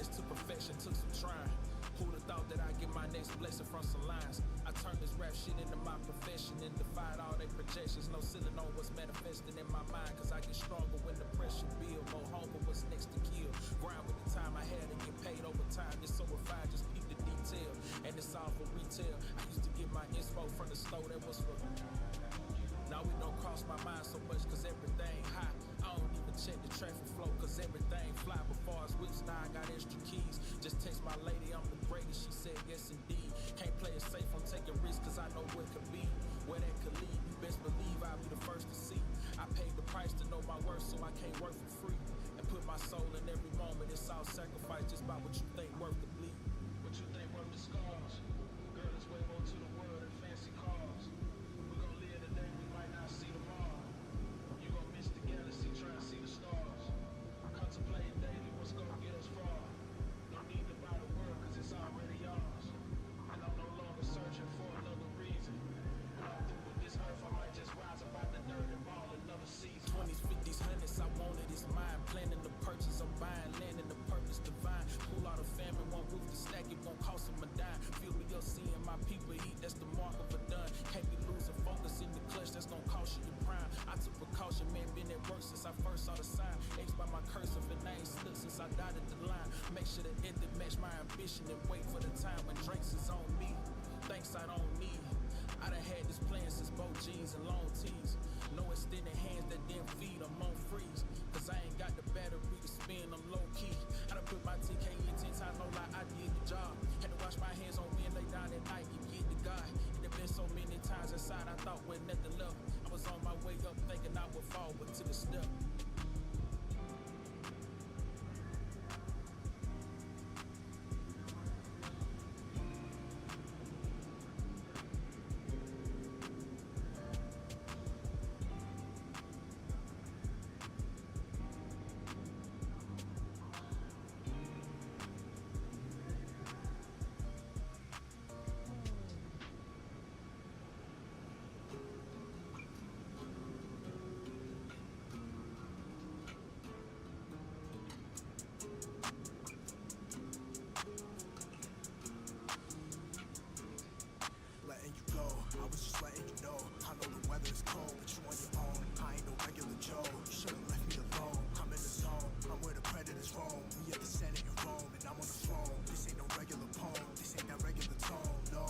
[SPEAKER 3] practice to perfection took some trying. Who'd have thought that I'd get my next blessing from some lines? I turned this rap shit into my profession and defied all their projections. No ceiling on what's manifesting in my mind, cause I get stronger when the pressure build. More hunger, what's next to kill. Grind with the time I had to get paid over time. It's so refined, just peep the detail. And it's all for retail. I used to get my inspo from the store that was for. Now it don't cross my mind so much cause everything hot. I don't even check the traffic flow cause everything fly. Before I whips, now I got extra keys. Just text my lady, I'm the greatest. She said yes indeed. Can't play it safe, I'm taking risks cause I know what could be. Where that could lead, you best believe I'll be the first to see. I paid the price to know my worth so I can't work for free. And put my soul in every moment, it's all sacrifice just by what you think worth the bleed. What you think worth the scars? Girl, there's way more to the world than fancy cars. We gon' live today, we might not see tomorrow. You gon' miss the galaxy, try and see the stars. Contemplating daily what's gon' get us far. No need to buy the world cause it's already ours. And I'm no longer searching for another reason. When I'm through with this earth, I might just rise up out the dirt and ball another season. 20s, 50s, 100s, I wanted it's mine. Planning the purchase, I'm buying land and the purpose divine. Pull out a family, one roof to stack, it won't cost them a dime. Feel me up seeing my people eat, that's the mark of a done. Can't be losing focus in the clutch, that's gonna cost you your prime. I took precaution, man, been at work since I first saw the sign. X by my cursive and I ain't slipped since I dotted the line. Make sure the end match my ambition and wait for the time when drinks is on me. Thanks I don't need. I done had this plan since both jeans and long tees. No extended hands that didn't feed, I'm on freeze. Cause I ain't got the battery to spin, I'm low key. I done put my TK in 10 times, no lie, I did the job. Had to wash my hands on me and lay down at night and get the God. It had been so many times inside, I thought with nothing left. I was on my way up thinking I would fall, but took a step.
[SPEAKER 5] Letting you go, I was just letting you know. I know the weather is cold, but you on your own. I ain't no regular Joe, you should've left me alone. I'm in the zone, I'm where the predators roam. We at the Senate in Rome, and I'm on the throne. This ain't no regular poem, this ain't that regular tone, no.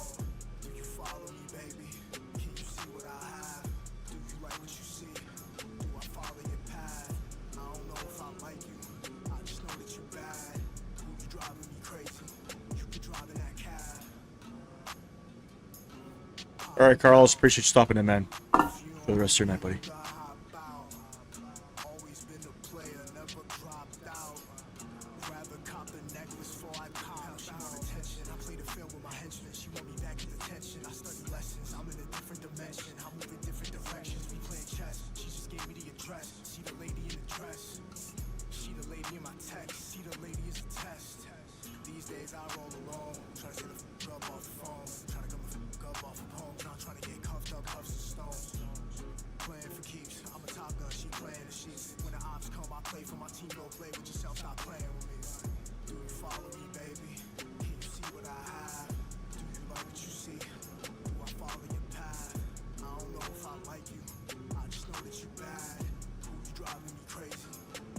[SPEAKER 5] Do you follow me, baby? Can you see what I have? Do you like what you see? Do I follow your path? I don't know if I like you, I just know that you bad. Who you driving me crazy? You be driving that cab.
[SPEAKER 1] All right, Carlos, appreciate you stopping in, man. For the rest of your night, buddy.
[SPEAKER 5] Always been a player, never dropped out. Rather cop a necklace before I cop. She want attention. I play the field with my henchmen. She want me back in attention. I study lessons. I'm in a different dimension. I move in different directions. We playing chess. She just gave me the address. See the lady in the dress. She the lady in my text. See the lady is a test. These days I roll alone. Trying to get the f up off the phone. Trying to get the f up off of home. Not trying to get cuffed up, cuffs and stones. Playing for keeps. I'm a top gun, she playing the sheets. When the ops come, I play for my team. Go play with yourself, stop playing with me. Do you follow me, baby? Can you see what I have? Do you like what you see? Do I follow your path? I don't know if I like you. I just know that you bad. Who you driving me crazy?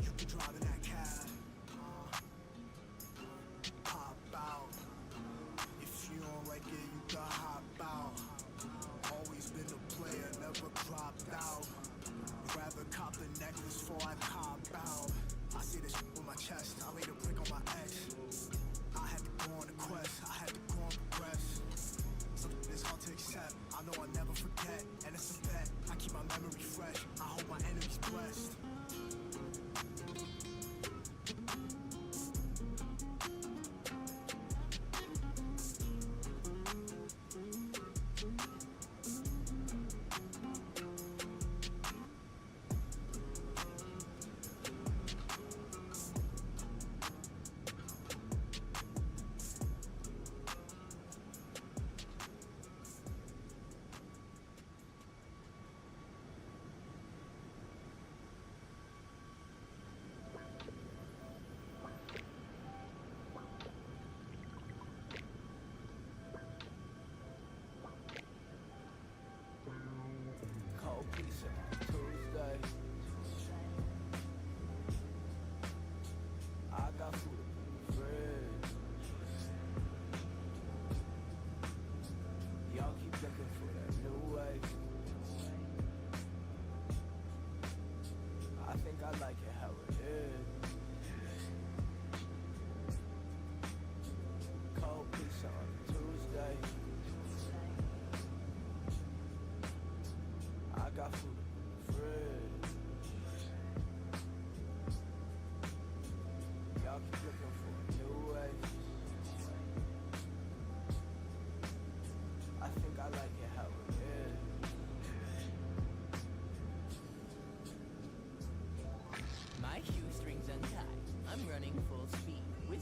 [SPEAKER 5] You be driving that cab. Hop out. If you don't like it, you can hop out. Always been a player, never dropped out. Rather cop the necklace before I cop out. I see this with my chest, I laid a brick on my ex. I had to go on a quest, I had to go on progress. Something is hard to accept, I know I'll never forget. And it's a bet, I keep my memory fresh, I hope my enemies blessed.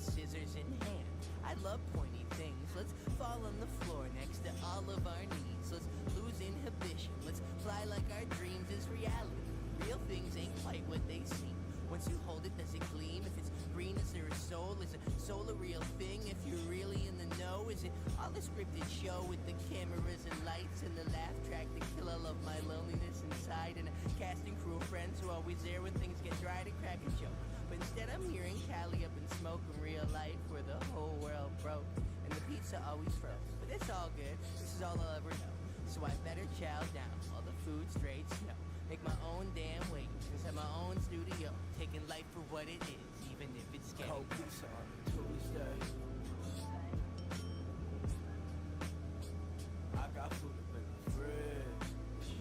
[SPEAKER 7] scissors in hand. I love pointy things. Let's fall on the floor next to all of our knees. Let's lose inhibition. Let's fly like our dreams is reality. Real things ain't quite what they seem. Once you hold it, does it gleam? If it's green, is there a soul? Is a soul a real thing? If you're really in the know, is it all a scripted show with the cameras and lights and the laugh track to kill all of my loneliness inside? And a casting crew of friends who are always there when things get dry to crack a joke. But instead I'm hearing Cali up in smoke in real life where the whole world broke and the pizza always froze. But it's all good, this is all I'll ever know. So I better chow down while the food straight snow. Make my own damn wings inside my own studio. Taking life for what it is, even if it's scary.
[SPEAKER 4] Cold pizza on a Tuesday. I got food up in the fridge.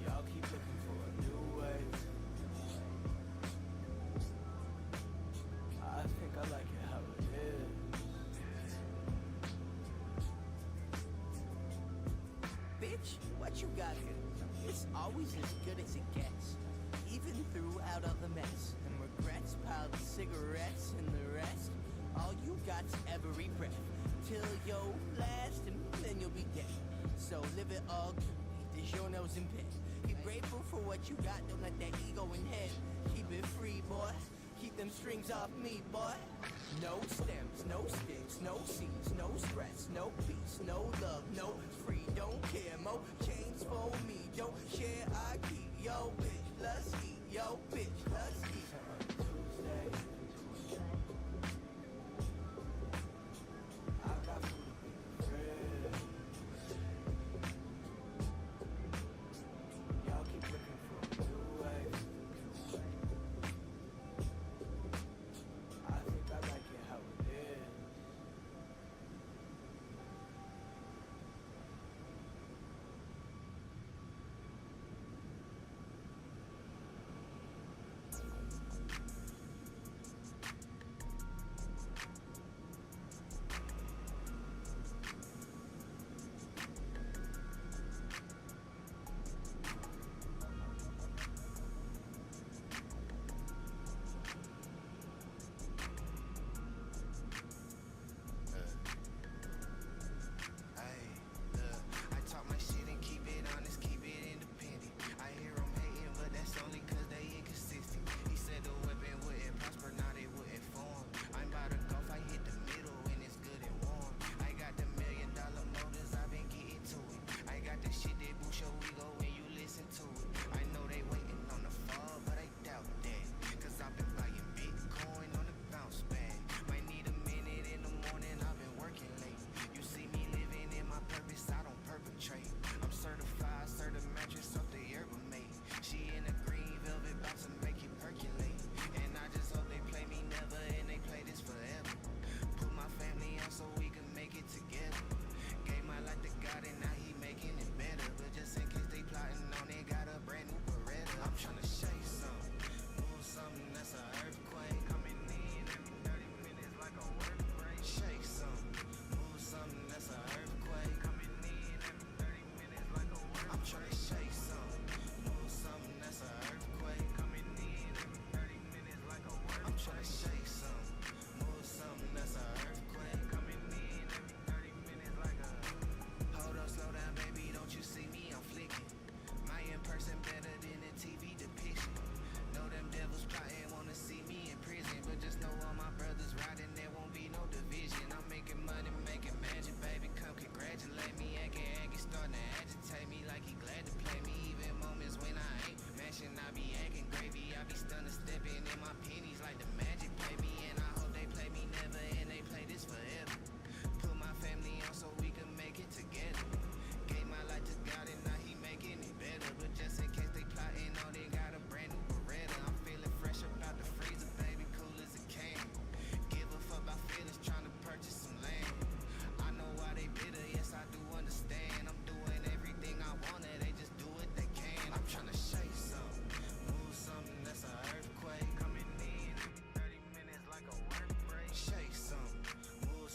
[SPEAKER 4] Y'all keep looking for a new way. I think I like it how it is.
[SPEAKER 7] Bitch, what you got here? It's always as good as it gets. Even throughout all the mess and regrets, piled cigarettes and the rest. All you got's every breath till you're last and then you'll be dead. So live it all good. Eat the journos in bed. Be grateful for what you got. Don't let that ego in head. Keep it free, boy. Keep them strings off me, boy. No stems, no sticks, no seeds, no stress, no peace, no love, no free. Don't care, mo chains for me. Don't share, I keep. Yo, bitch, let's eat. Yo, bitch, let's eat.
[SPEAKER 4] I got food up in the fridge. Y'all keep looking for a new way. I think I like it how it is.
[SPEAKER 6] I talk my shit and keep it honest, keep it independent. I hear them hating, but that's only cause they inconsistent. He said the weapon wouldn't prosper, now they wouldn't form. I'm by the Gulf, I hit the middle and it's good and warm. I got the $1 million motors, I've been getting to it. I got the shit that boost your ego when you listen to it. I know they waiting on the fall, but I doubt that. Cause I've been buying Bitcoin on the bounce back. Might need a minute in the morning, I've been working late. You see me living in my purpose, I don't perpetrate. I'm certified, mattress off the Airbus mate. She in a green velvet box and make it percolate. And I just hope they play me never and they play this forever. Put my family on so we can make it together. Gave my life to God and now he making it better. But just in case they plotting on it, got a brand new Beretta. I'm tryna shake something, move something that's an earthquake. Coming in every 30 minutes like a work break. Shake something, move something that's an earthquake. Coming in every 30 minutes like a work break. I'm tryna shake something, move something that's an earthquake. Coming in every 30 minutes like a work break. I'm tryna shake something, move something that's an earthquake. Coming in every 30 minutes like a. Hold up, slow down, baby, don't you see me? I'm flicking. My in person better than the TV depiction. Know them devils plotting, wanna see me in prison. But just know all my brothers riding, there won't be no division. I'm making money, making magic, baby, come congratulate me. Acting, starting to agitate me like he glad to play me. Even moments when I ain't mashing, I be acting gravy. I be stunned stepping in my pennies like the magic play me. And I hope they play me never and they play this forever. Put my family on so we can make it together. Gave my life to God and now he making it better. But just in case they plotting on, they got a brand new Beretta. I'm feeling fresh about the freezer, baby, cool as a can. Give a fuck about feelings, trying to purchase some land. I know why they bitter, yes I do understand. I'm doing everything I wanted, they just do what they can. I'm trying to shake something, move something that's an earthquake. Coming in every 30 minutes like a work break. Shake something, move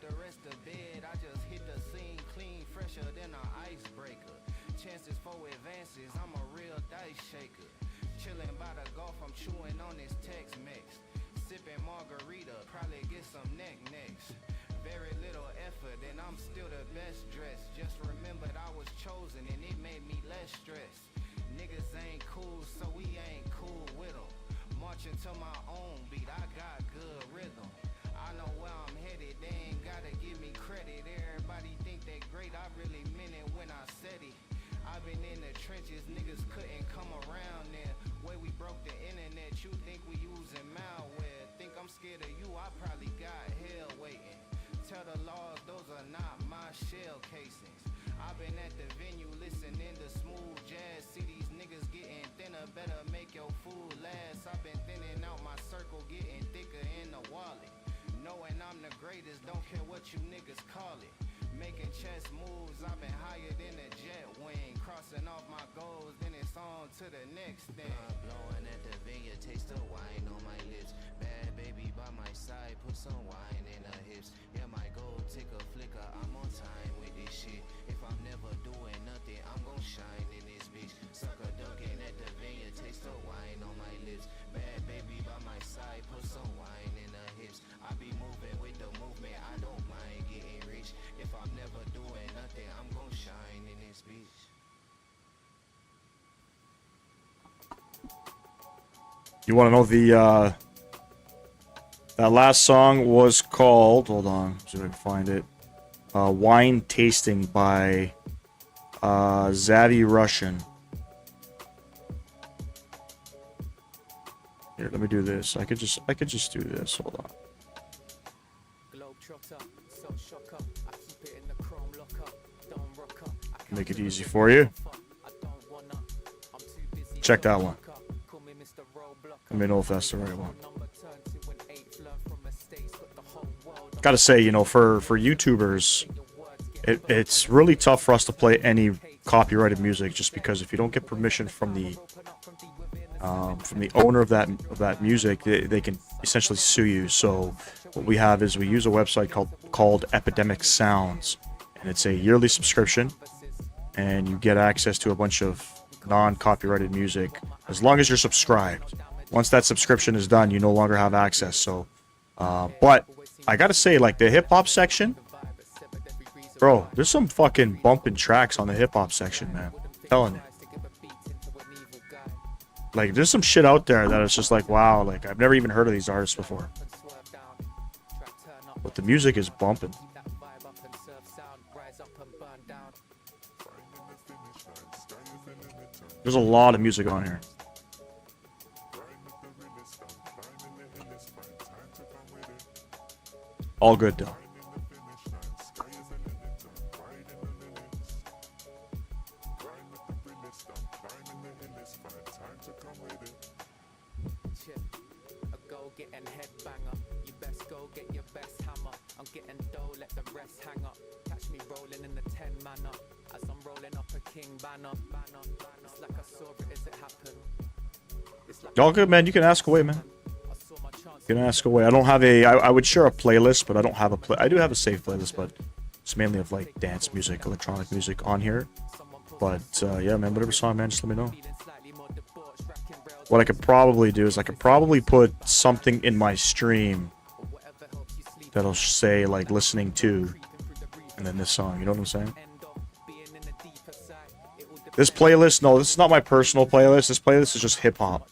[SPEAKER 6] the rest of bed. I just hit the scene clean, fresher than an icebreaker. Chances for advances, I'm a real dice shaker. Chilling by the golf, I'm chewing on this Tex-Mex. Sipping margarita, probably get some neck next. Very little effort, and I'm still the best dressed. Just remembered I was chosen, and it made me less stressed. Niggas ain't cool, so we ain't cool with them. Marching to my own beat, I got good rhythm. I know where I'm headed, they ain't gotta give me credit. Everybody think they great, I really meant it when I said it. I've been in the trenches, niggas couldn't come around there. Where we broke the internet, you think we using malware. Think I'm scared of you, I probably got hell waiting. Tell the laws, those are not my shell casings. I've been at the venue listening to smooth jazz. See these niggas getting thinner, better make your food last. I've been thinning out my circle, getting thicker in the wallet. Knowing I'm the greatest, don't care what you niggas call it. Making chess moves, I've been higher than a jet wing. Crossing off my goals, then it's on to the next thing. Blowing at the vineyard, taste the wine on my lips. Bad baby by my side, put some wine in her hips. Yeah, my gold take a flicker, I'm on time with this shit. If I'm never doing nothing, I'm gon' shine in this bitch. Sucker ducking at the vineyard, taste the wine on my lips. Bad baby by my side, put some wine in her hips. I be moving with the movement, I don't mind getting rich. If I'm never doing nothing, I'm gon' shine in this bitch.
[SPEAKER 1] You want to know the that last song was called, hold on, see if I can find it. Wine Tasting by Zaddy Russian. Here, let me do this. I could just do this. Hold on. Make it easy for you. Check that one. Let me know if that's the right one. Gotta say, you know, for YouTubers, it's really tough for us to play any copyrighted music, just because if you don't get permission from the owner of that music, they can essentially sue you. So what we have is we use a website called Epidemic Sounds, and it's a yearly subscription, and you get access to a bunch of non-copyrighted music as long as you're subscribed. Once that subscription is done, you no longer have access. So, but I gotta say, like, the hip hop section, bro, there's some fucking bumping tracks on the hip hop section, man. I'm telling you. Like, there's some shit out there that it's just like, wow, like, I've never even heard of these artists before. But the music is bumping. There's a lot of music on here. All good, though. All good, man. You can ask away, man. You can ask away. I don't have I would share a playlist, but I don't have a I do have a saved playlist, but it's mainly of like dance music, electronic music on here. But yeah, man, whatever song, man, just let me know. What I could probably do is I could probably put something in my stream that'll say like listening to, and then this song. You know what I'm saying? This playlist, no, this is not my personal playlist. This playlist is just hip hop.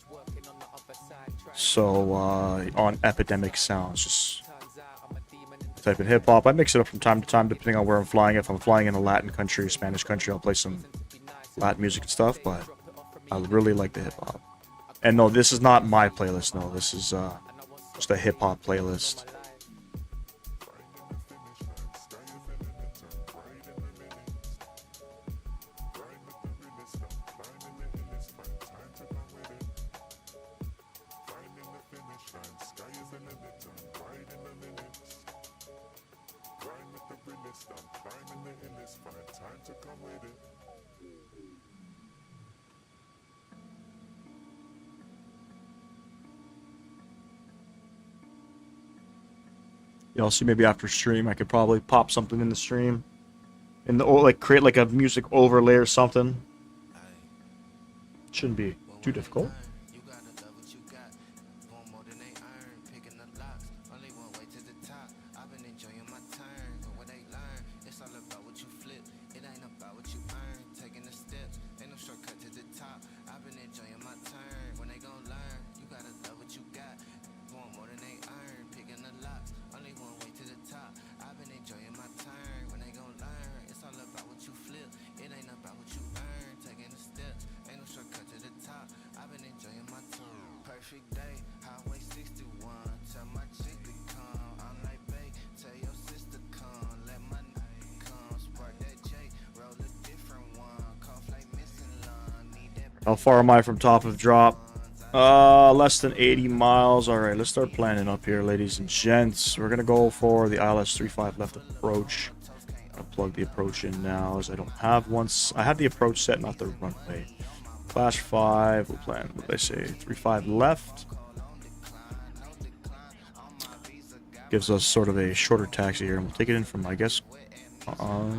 [SPEAKER 1] So on Epidemic Sounds, just type in hip hop. I mix it up from time to time depending on where I'm flying. If I'm flying in a Latin country or Spanish country, I'll play some Latin music and stuff. But I really like the hip hop. And no, this is not my playlist. No, this is just a hip hop playlist. I'll see maybe after stream. I could probably pop something in the stream, or like create like a music overlay or something. Shouldn't be too difficult. How far am I from top of drop? Less than 80 miles. Alright, let's start planning up here, ladies and gents. We're gonna go for the ILS 35 left approach. I'll plug the approach in now, as I don't have one. I have the approach set, not the runway. Clash 5, we'll plan, what did I say? 35 left. Gives us sort of a shorter taxi here, and we'll take it in from, I guess, huh.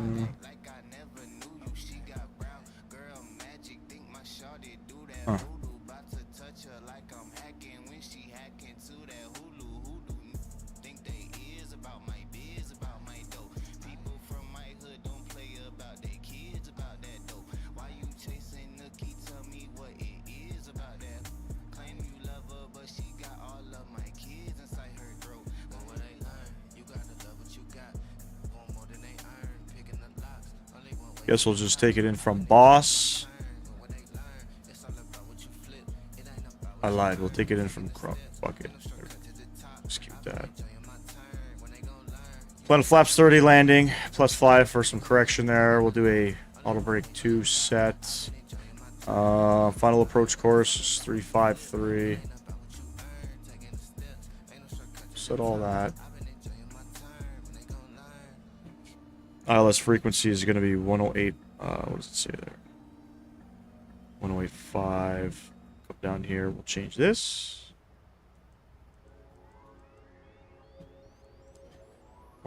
[SPEAKER 1] Guess we'll just take it in from boss. I lied. We'll take it in from Crump. Fuck it. Just keep that. Plan flaps 30 landing. +5 for some correction there. We'll do a auto brake 2 set. Final approach course is 353. Set all that. ILS frequency is going to be 108. What does it say there? 108.5. Come down here. We'll change this.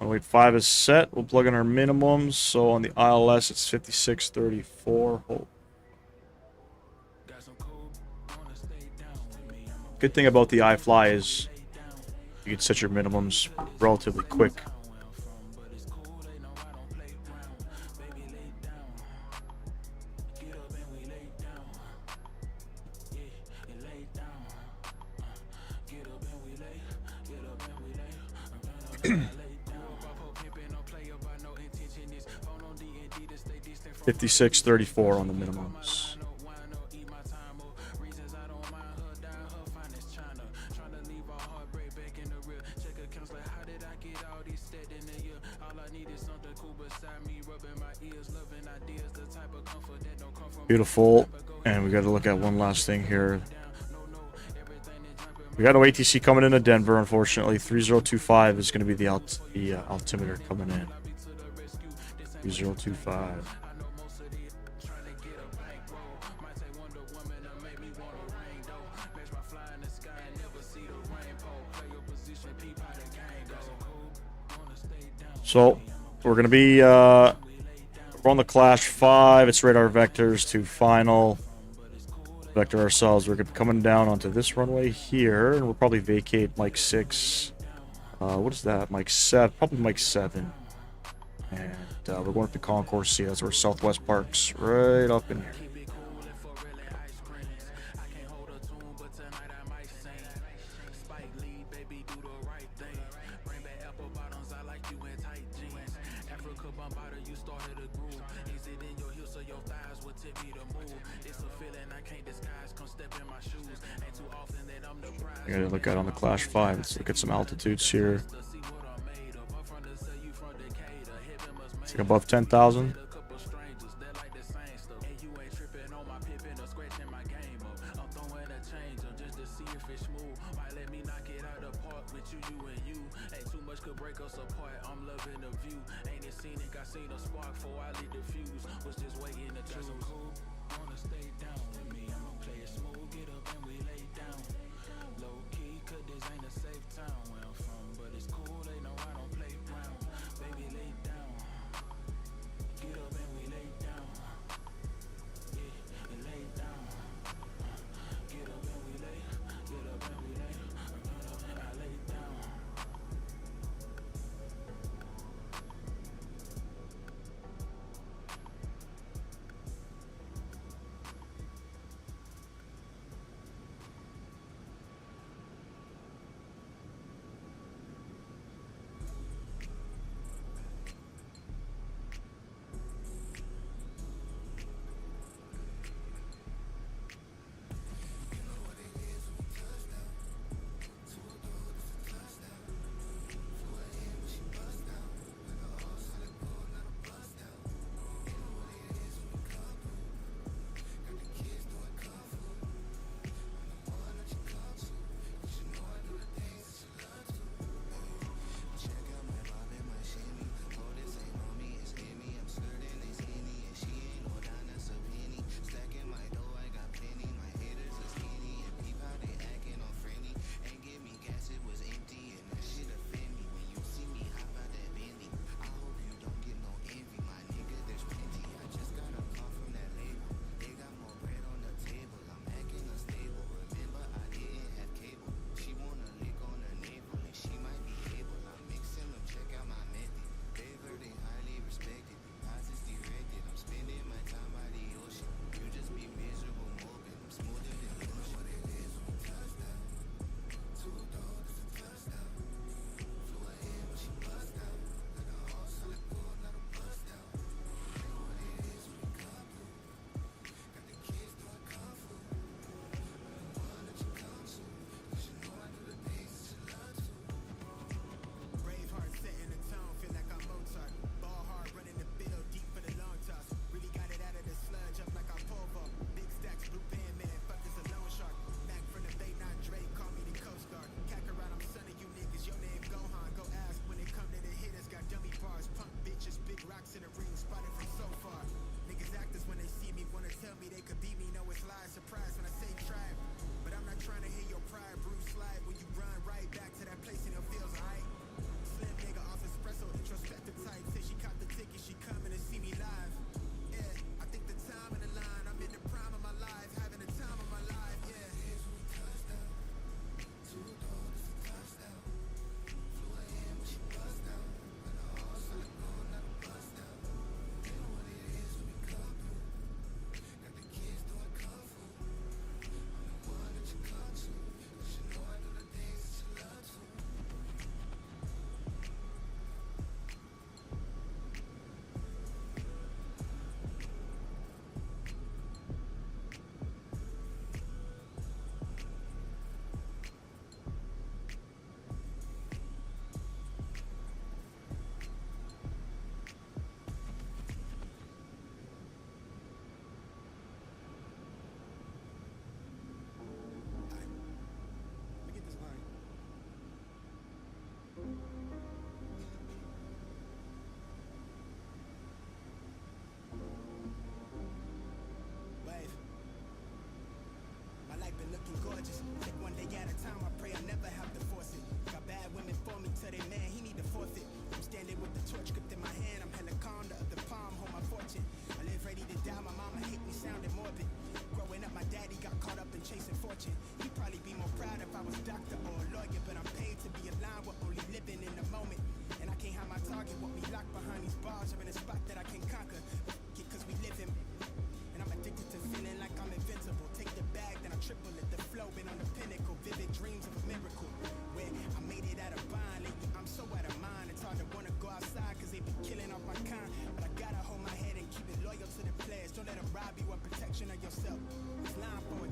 [SPEAKER 1] 108.5 is set. We'll plug in our minimums. So on the ILS, it's 5634. Oh. Good thing about the iFly is you can set your minimums relatively quick. $56.34 on the minimums. Beautiful. And we got to look at one last thing here. We got no ATC coming into Denver, unfortunately. 3025 is going to be the altimeter coming in. 3025. So we're going to be we're on the Clash 5. It's radar vectors to final. Vector ourselves. We're coming down onto this runway here, and we'll probably vacate Mike 6. What is that? Mike 7. Probably Mike 7. And we're going up to Concourse C. That's where Southwest Park's right up in here. I gotta look out on the Clash 5. Let's look at some altitudes here. It's like above 10,000.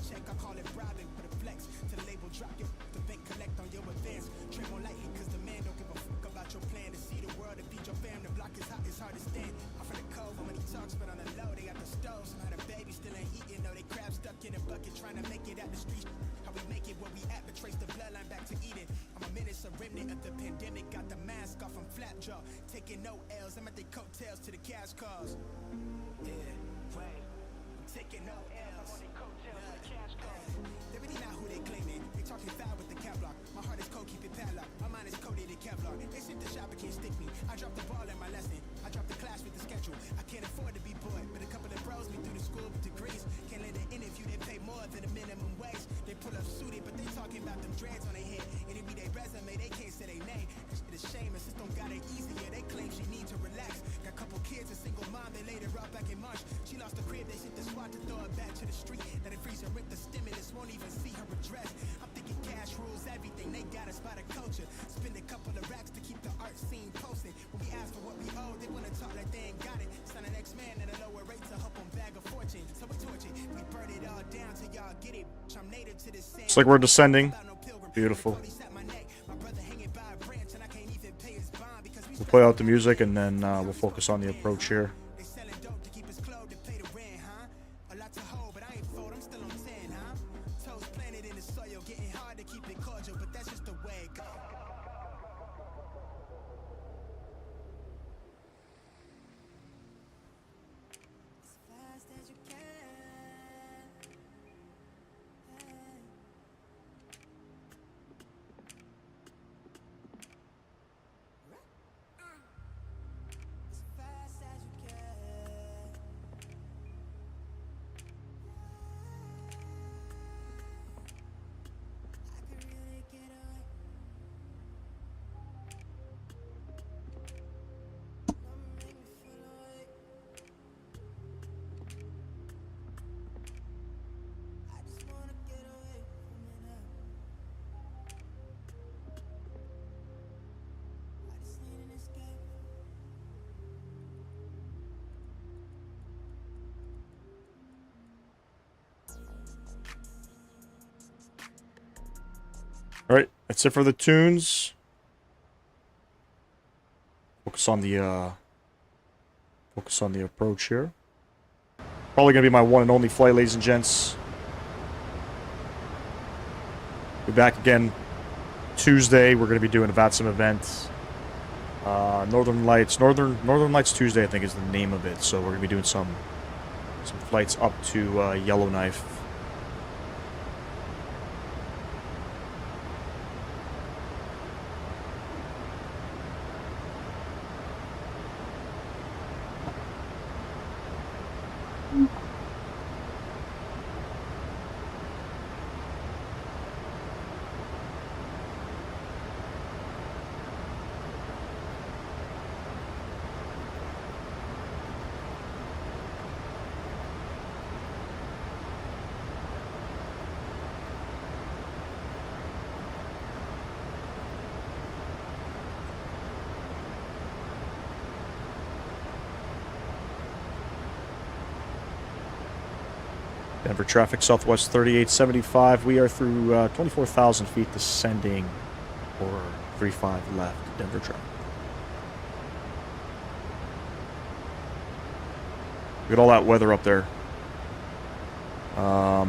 [SPEAKER 5] check, I call it bribing. Put a flex to the label, drop your the bank, collect on your advance. Tread more lightly, cause the man don't give a fuck about your plan. To see the world, to feed your fam, the block is hot, it's hard to stand. I'm from the cove, how many talks, but on the low, they got the stove. Some had a baby, still ain't eating, though they crab stuck in a bucket, trying to make it out the street. How we make it where we at, but trace the bloodline back to Eden. I'm a menace, a remnant of the pandemic, got the mask off, I'm flat jaw, taking no L's, I'm at the coattails to the cash cars. Yeah, right. I'm taking no L's. I'm on the coattails to the cash cars. They really not who they claiming. They talking foul with the cap block. My heart is cold, keep it padlocked. My mind is coated in Kevlar. They sit the shop and can't stick me. I dropped the ball in my lesson. I dropped the class with the schedule. I can't afford to be bored, but a couple of bros me through the school with degrees. Can't let an interview, they pay more than the minimum wage. They pull up suited, but they talking about them dreads on their head. And it be their resume, they can't say their name. That shit is shame, and system got it easier. They claim she need to relax. Got a couple kids, a single mom, they laid her out back in March. She lost the crib, they sent the squad to throw her back to the street. Now they freeze her rent, the stimulus won't even see her address. I'm thinking cash rules everything, they got us by the culture. Spend a couple of racks to keep the art scene posting. When we ask for what we owe, they wanna talk like they ain't got it. Sign an X-Man at a lower rate to help them bag a fortune. So we torch it, we burn it all down till y'all get it. I'm native to this sand.
[SPEAKER 1] It's like we're descending. Beautiful. We'll play out the music and then we'll focus on the approach here. Alright, that's it for the tunes. Focus on the approach here. Probably gonna be my one and only flight, ladies and gents. Be back again Tuesday. We're gonna be doing a VATSIM event. Northern Lights Tuesday, I think, is the name of it. So we're gonna be doing some flights up to Yellowknife. Denver traffic, Southwest 3875. We are through 24,000 feet descending, or 35 left, Denver traffic. Look at all that weather up there. What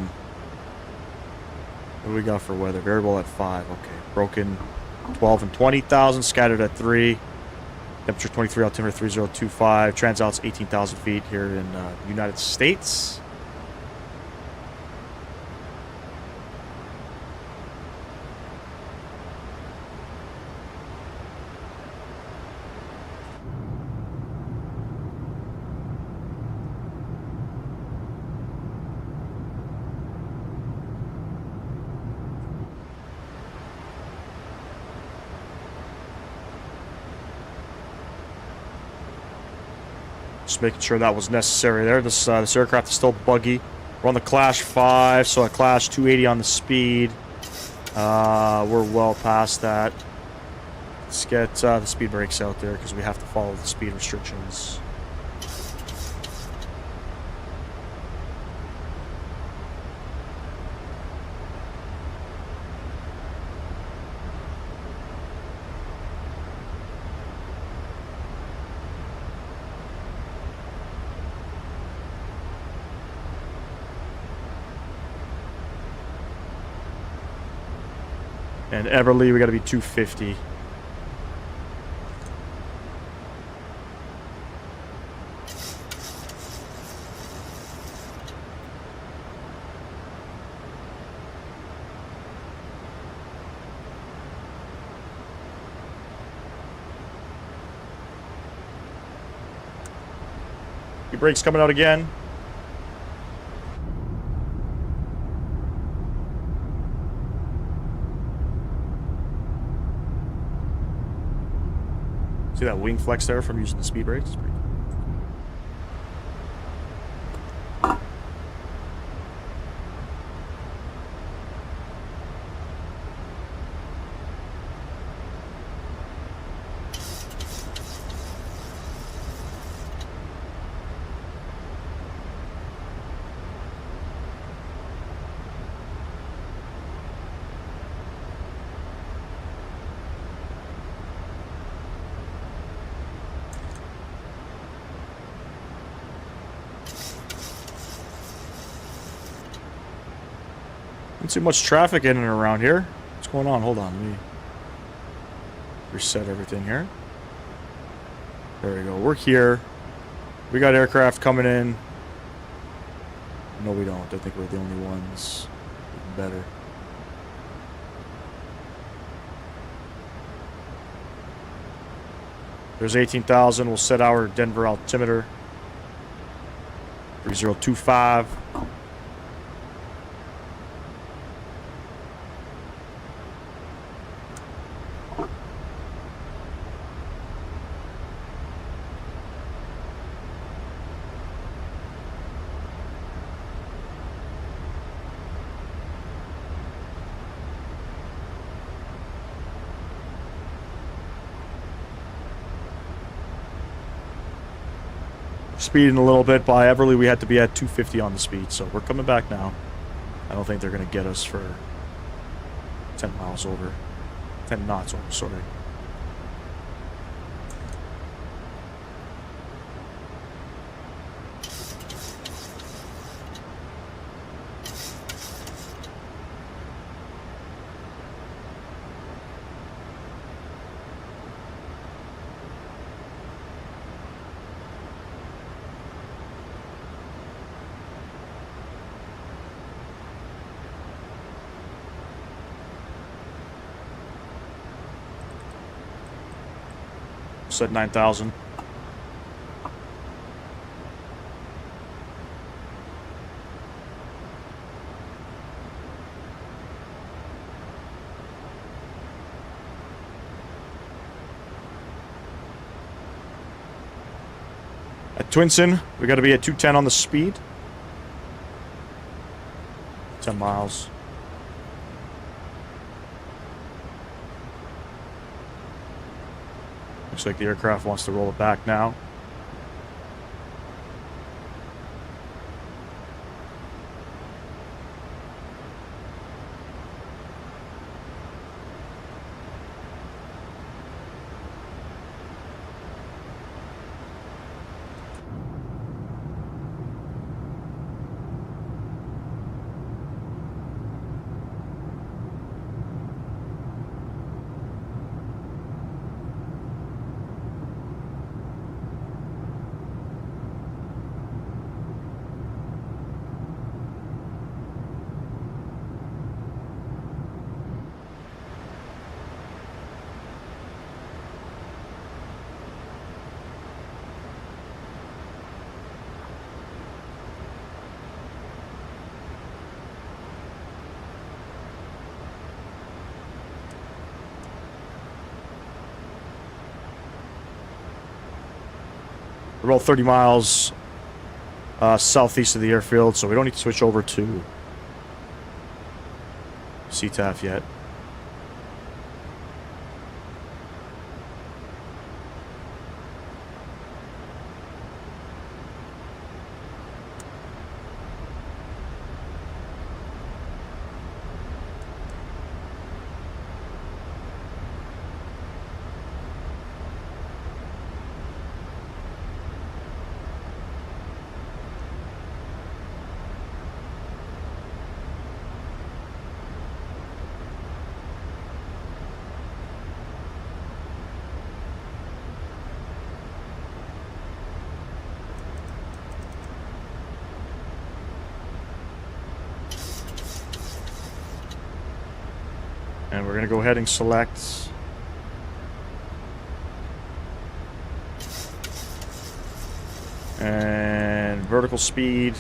[SPEAKER 1] do we got for weather? Variable at 5. Okay. Broken 12 and 20,000. Scattered at 3. Temperature 23, altimeter 3025. Transouts 18,000 feet here in the United States. Just making sure that was necessary there. This aircraft is still buggy. We're on the Clash 5, so a Clash 280 on the speed. We're well past that. Let's get the speed brakes out there because we have to follow the speed restrictions. And Everly, we got to be 250. Your brakes coming out again. See that wing flex there from using the speed brakes? Pretty cool. Don't see much traffic in and around here. What's going on? Hold on, let me reset everything here. There we go. We're here. We got aircraft coming in. No, we don't. I think we're the only ones. Even better. There's 18,000. We'll set our Denver altimeter. 3025. Speeding a little bit by Everly. We had to be at 250 on the speed, so we're coming back now. I don't think they're going to get us for 10 miles over. 10 knots over, sorry. Set 9,000. At Twinson, we got to be at 210 on the speed. 10 miles. Looks like the aircraft wants to roll it back now. We're about 30 miles southeast of the airfield, so we don't need to switch over to CTAF yet. And we're going to go ahead and select and vertical speed.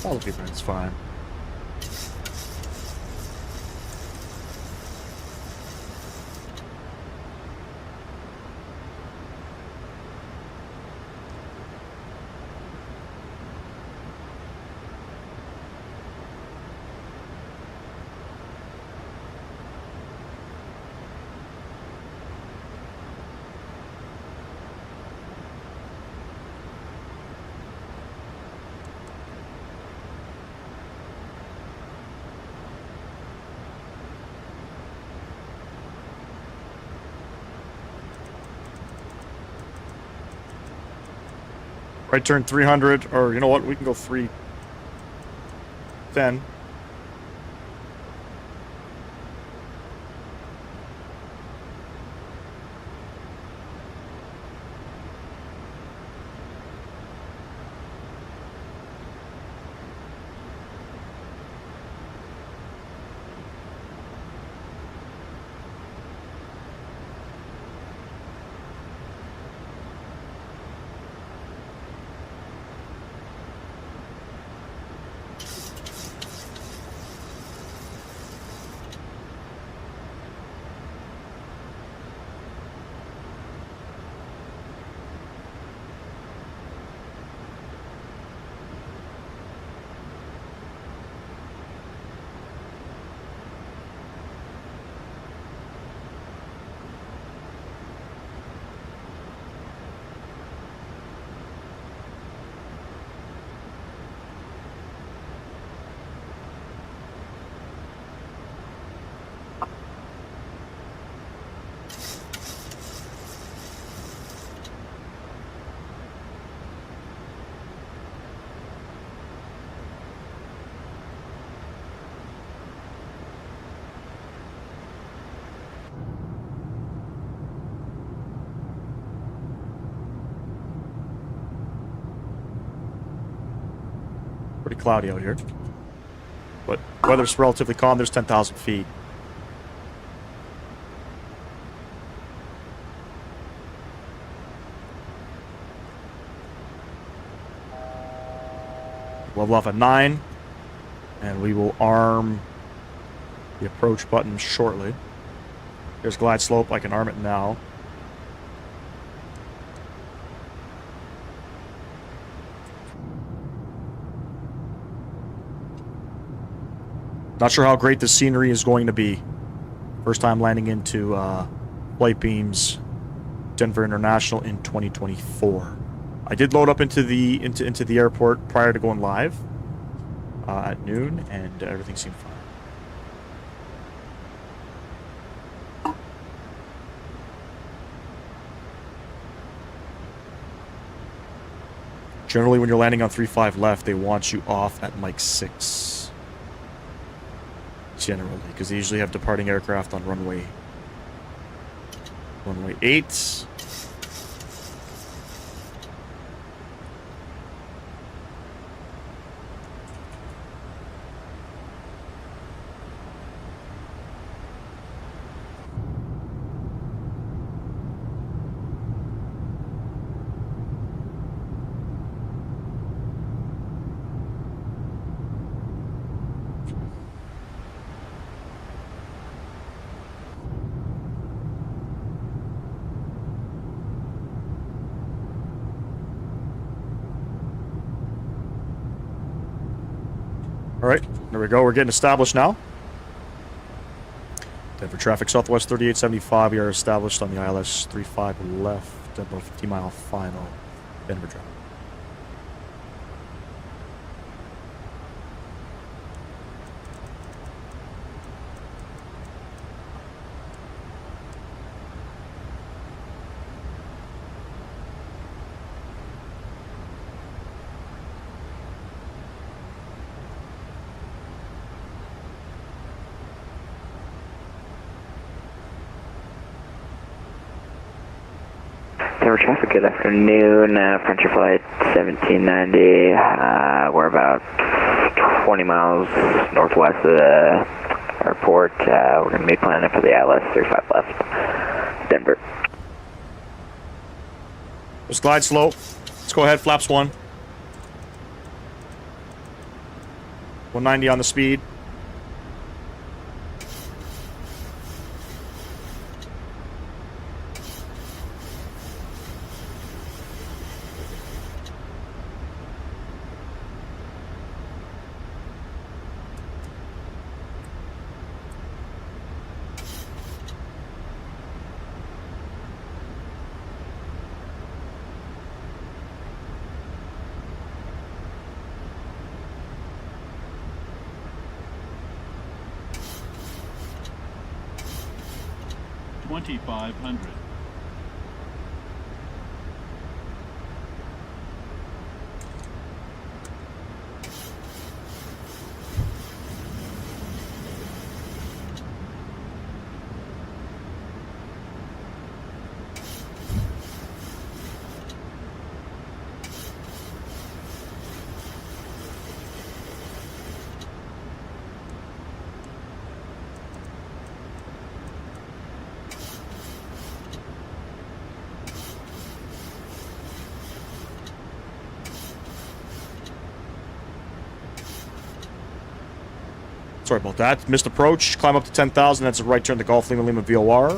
[SPEAKER 1] All of it's fine. Right turn 300, or you know what, we can go 310. Pretty cloudy out here, but weather's relatively calm. There's 10,000 feet. Level off at 9, and we will arm the approach button shortly. There's glide slope. I can arm it now. Not sure how great the scenery is going to be. First time landing into Flight Beam's Denver International in 2024. I did load up into the airport prior to going live at noon, and everything seemed fine. Generally, when you're landing on 3.5 left, they want you off at Mach 6. Generally, because they usually have departing aircraft on runway 8. Alright, there we go. We're getting established now. Denver traffic southwest 3875. We are established on the ILS 35 left, Denver 50-mile final. Denver traffic.
[SPEAKER 8] Denver traffic, good afternoon. Frontier flight 1790. We're about 20 miles northwest of the airport. We're going to be planning for the Atlas 35 left. Denver.
[SPEAKER 1] Let's glide slow. Let's go ahead, flaps 1. 190 on the speed.
[SPEAKER 9] $2,500.
[SPEAKER 1] Sorry about that. Missed approach. Climb up to 10,000. That's a right turn to Golf Lima Lima VOR.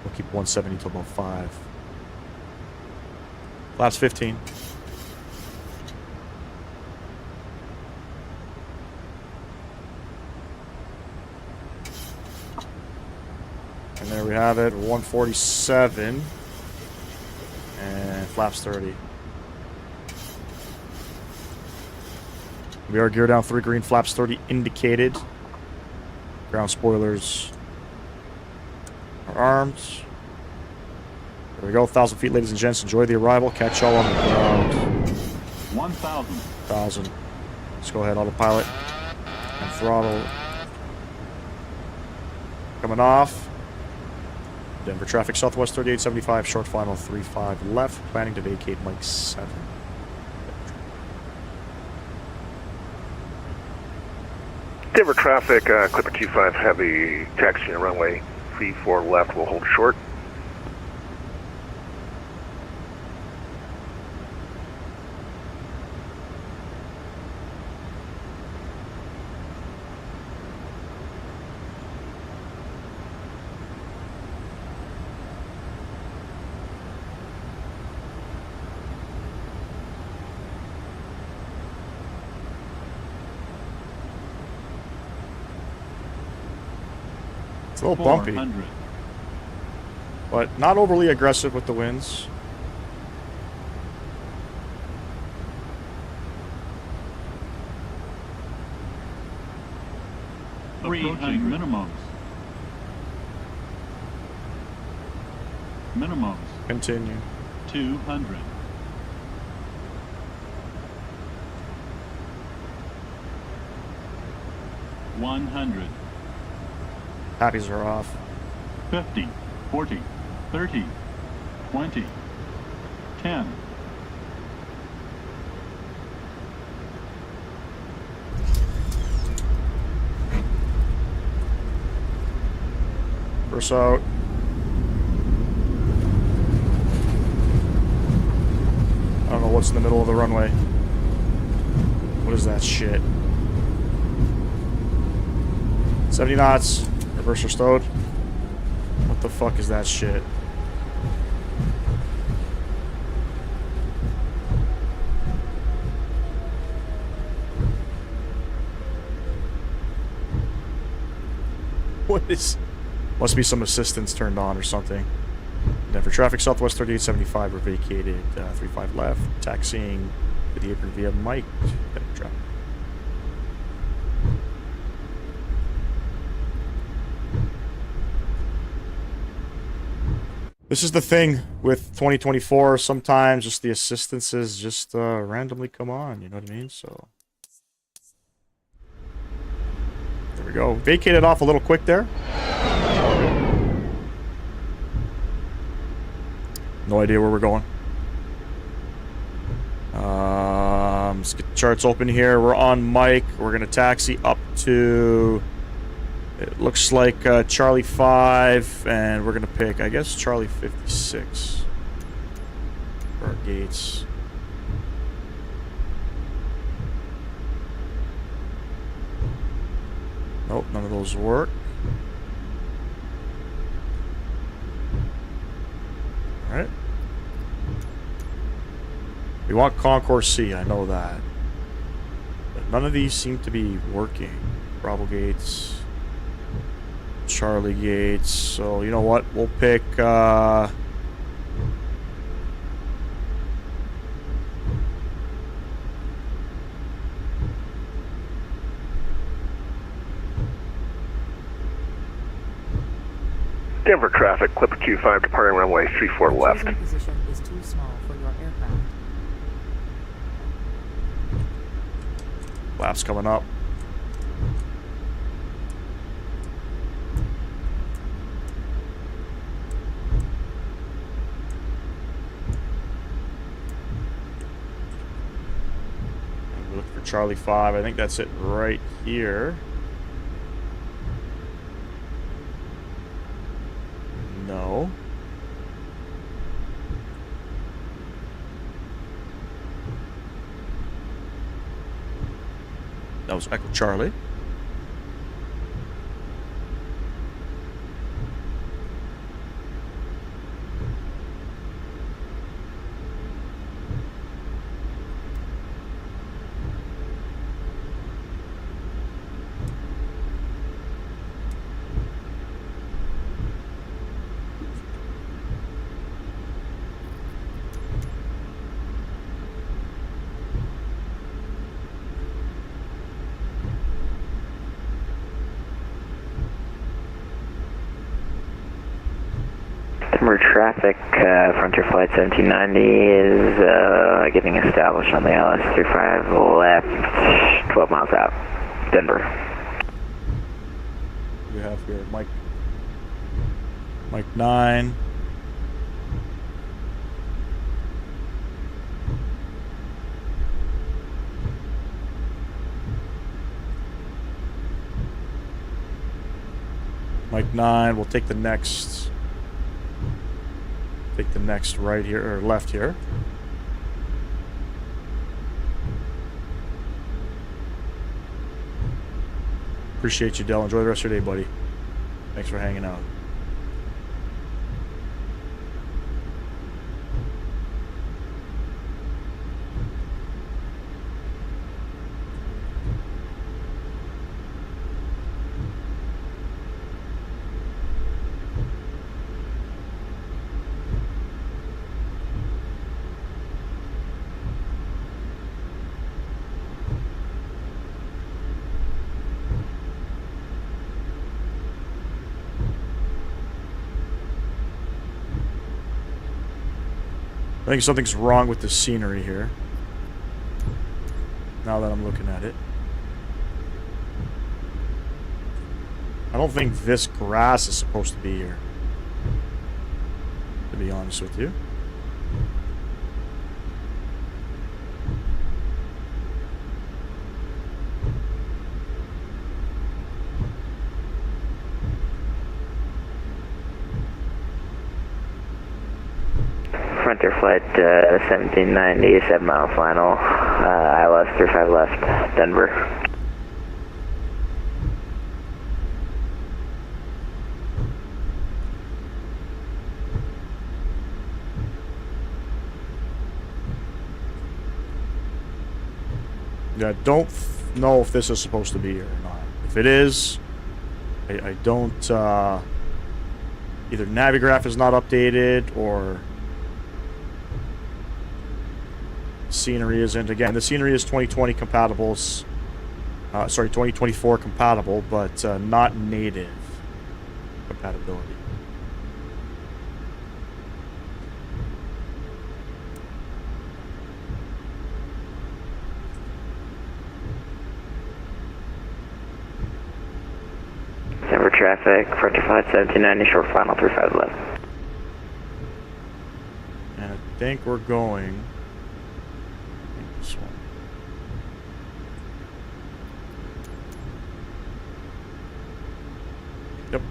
[SPEAKER 1] We'll keep 170 till about 5. Flaps 15. And there we have it, 147. And flaps 30. We are gear down 3 green, flaps 30 indicated. Ground spoilers are armed. There we go, 1,000 feet, ladies and gents. Enjoy the arrival. Catch y'all on the ground.
[SPEAKER 9] 1,000.
[SPEAKER 1] 1,000. Let's go ahead, autopilot. And throttle. Coming off. Denver traffic, southwest 3875, short final 35 left. Planning to vacate Mike 7.
[SPEAKER 10] Denver traffic, Clipper 25 heavy, taxiing runway 34 left, we'll hold short.
[SPEAKER 1] It's a little bumpy,
[SPEAKER 9] 400.
[SPEAKER 1] but not overly aggressive with the winds.
[SPEAKER 9] Approaching minimums. Minimums.
[SPEAKER 1] Continue.
[SPEAKER 9] 200. $100.
[SPEAKER 1] Happies are off.
[SPEAKER 9] 50, 40, 30, 20, 10.
[SPEAKER 1] Burst out. I don't know what's in the middle of the runway. What is that shit? 70 knots. Reverser stowed. What the fuck is that shit? What is... Must be some assistance turned on or something. Denver traffic, southwest 3875, we're vacated. 35 left. Taxiing to the apron via Mike. Denver traffic. This is the thing with 2024. Sometimes just the assistances just randomly come on. You know what I mean? So there we go. Vacated off a little quick there. No idea where we're going. Let's get the charts open here. We're on mic. We're going to taxi up to... It looks like Charlie 5, and we're going to pick, I guess, Charlie 56 for our gates. Nope, none of those work. Alright. We want Concourse C, I know that. But none of these seem to be working. Bravo gates, Charlie gates. So, you know what? We'll pick,
[SPEAKER 10] Denver traffic, Clipper Q5 departing runway 34 left.
[SPEAKER 11] Chosen position is too small for your aircraft.
[SPEAKER 1] Laps coming up. And we look for Charlie 5. I think that's it right here. No. That was Echo Charlie.
[SPEAKER 8] Denver traffic, Frontier Flight 1790 is getting established on the LS35 left, 12 miles out. Denver.
[SPEAKER 1] We have here Mike 9. Mike 9, we'll take the next right here, or left here. Appreciate you, Dell. Enjoy the rest of your day, buddy. Thanks for hanging out. I think something's wrong with the scenery here. Now that I'm looking at it. I don't think this grass is supposed to be here, to be honest with you.
[SPEAKER 8] Frontier Flight 1790, 7 mile final, ILS 35 left, Denver.
[SPEAKER 1] Yeah, I don't know if this is supposed to be here or not. If it is, I don't, either Navigraph is not updated or scenery isn't. Again, the scenery is 2020 compatible, sorry, 2024 compatible, but not native compatibility.
[SPEAKER 8] Denver traffic, Frontier Flight 1790, short final 35 left.
[SPEAKER 1] think we're going. This one. Yep.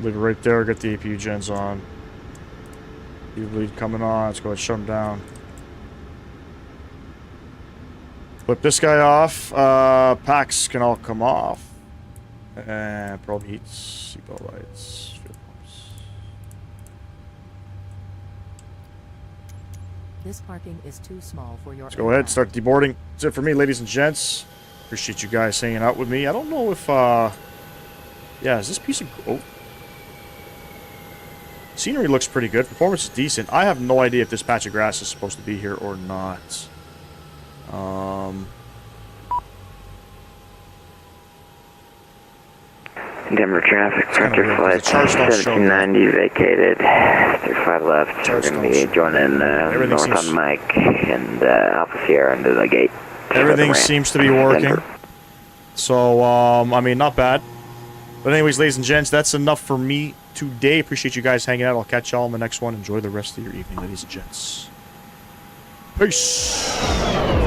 [SPEAKER 1] Leave it right there, get the APU gens on. Lead coming on, let's go ahead and shut them down. Flip this guy off, packs can all come off. And probe heats, seatbelt lights, fuel pumps.
[SPEAKER 11] This parking is too small for your
[SPEAKER 1] Let's go ahead, start deboarding. That's it for me, ladies and gents. Appreciate you guys hanging out with me. I don't know if, yeah, is this piece of... Oh. Scenery looks pretty good. Performance is decent. I have no idea if this patch of grass is supposed to be here or not.
[SPEAKER 8] Denver traffic, Frontier Flight 1790 vacated. 35 left. We're going to be joining north on Mike and Alpha Sierra into the gate.
[SPEAKER 1] Everything seems to be working. So, I mean, not bad. But anyways, ladies and gents, that's enough for me today. Appreciate you guys hanging out. I'll catch y'all in the next one. Enjoy the rest of your evening, ladies and gents. Peace.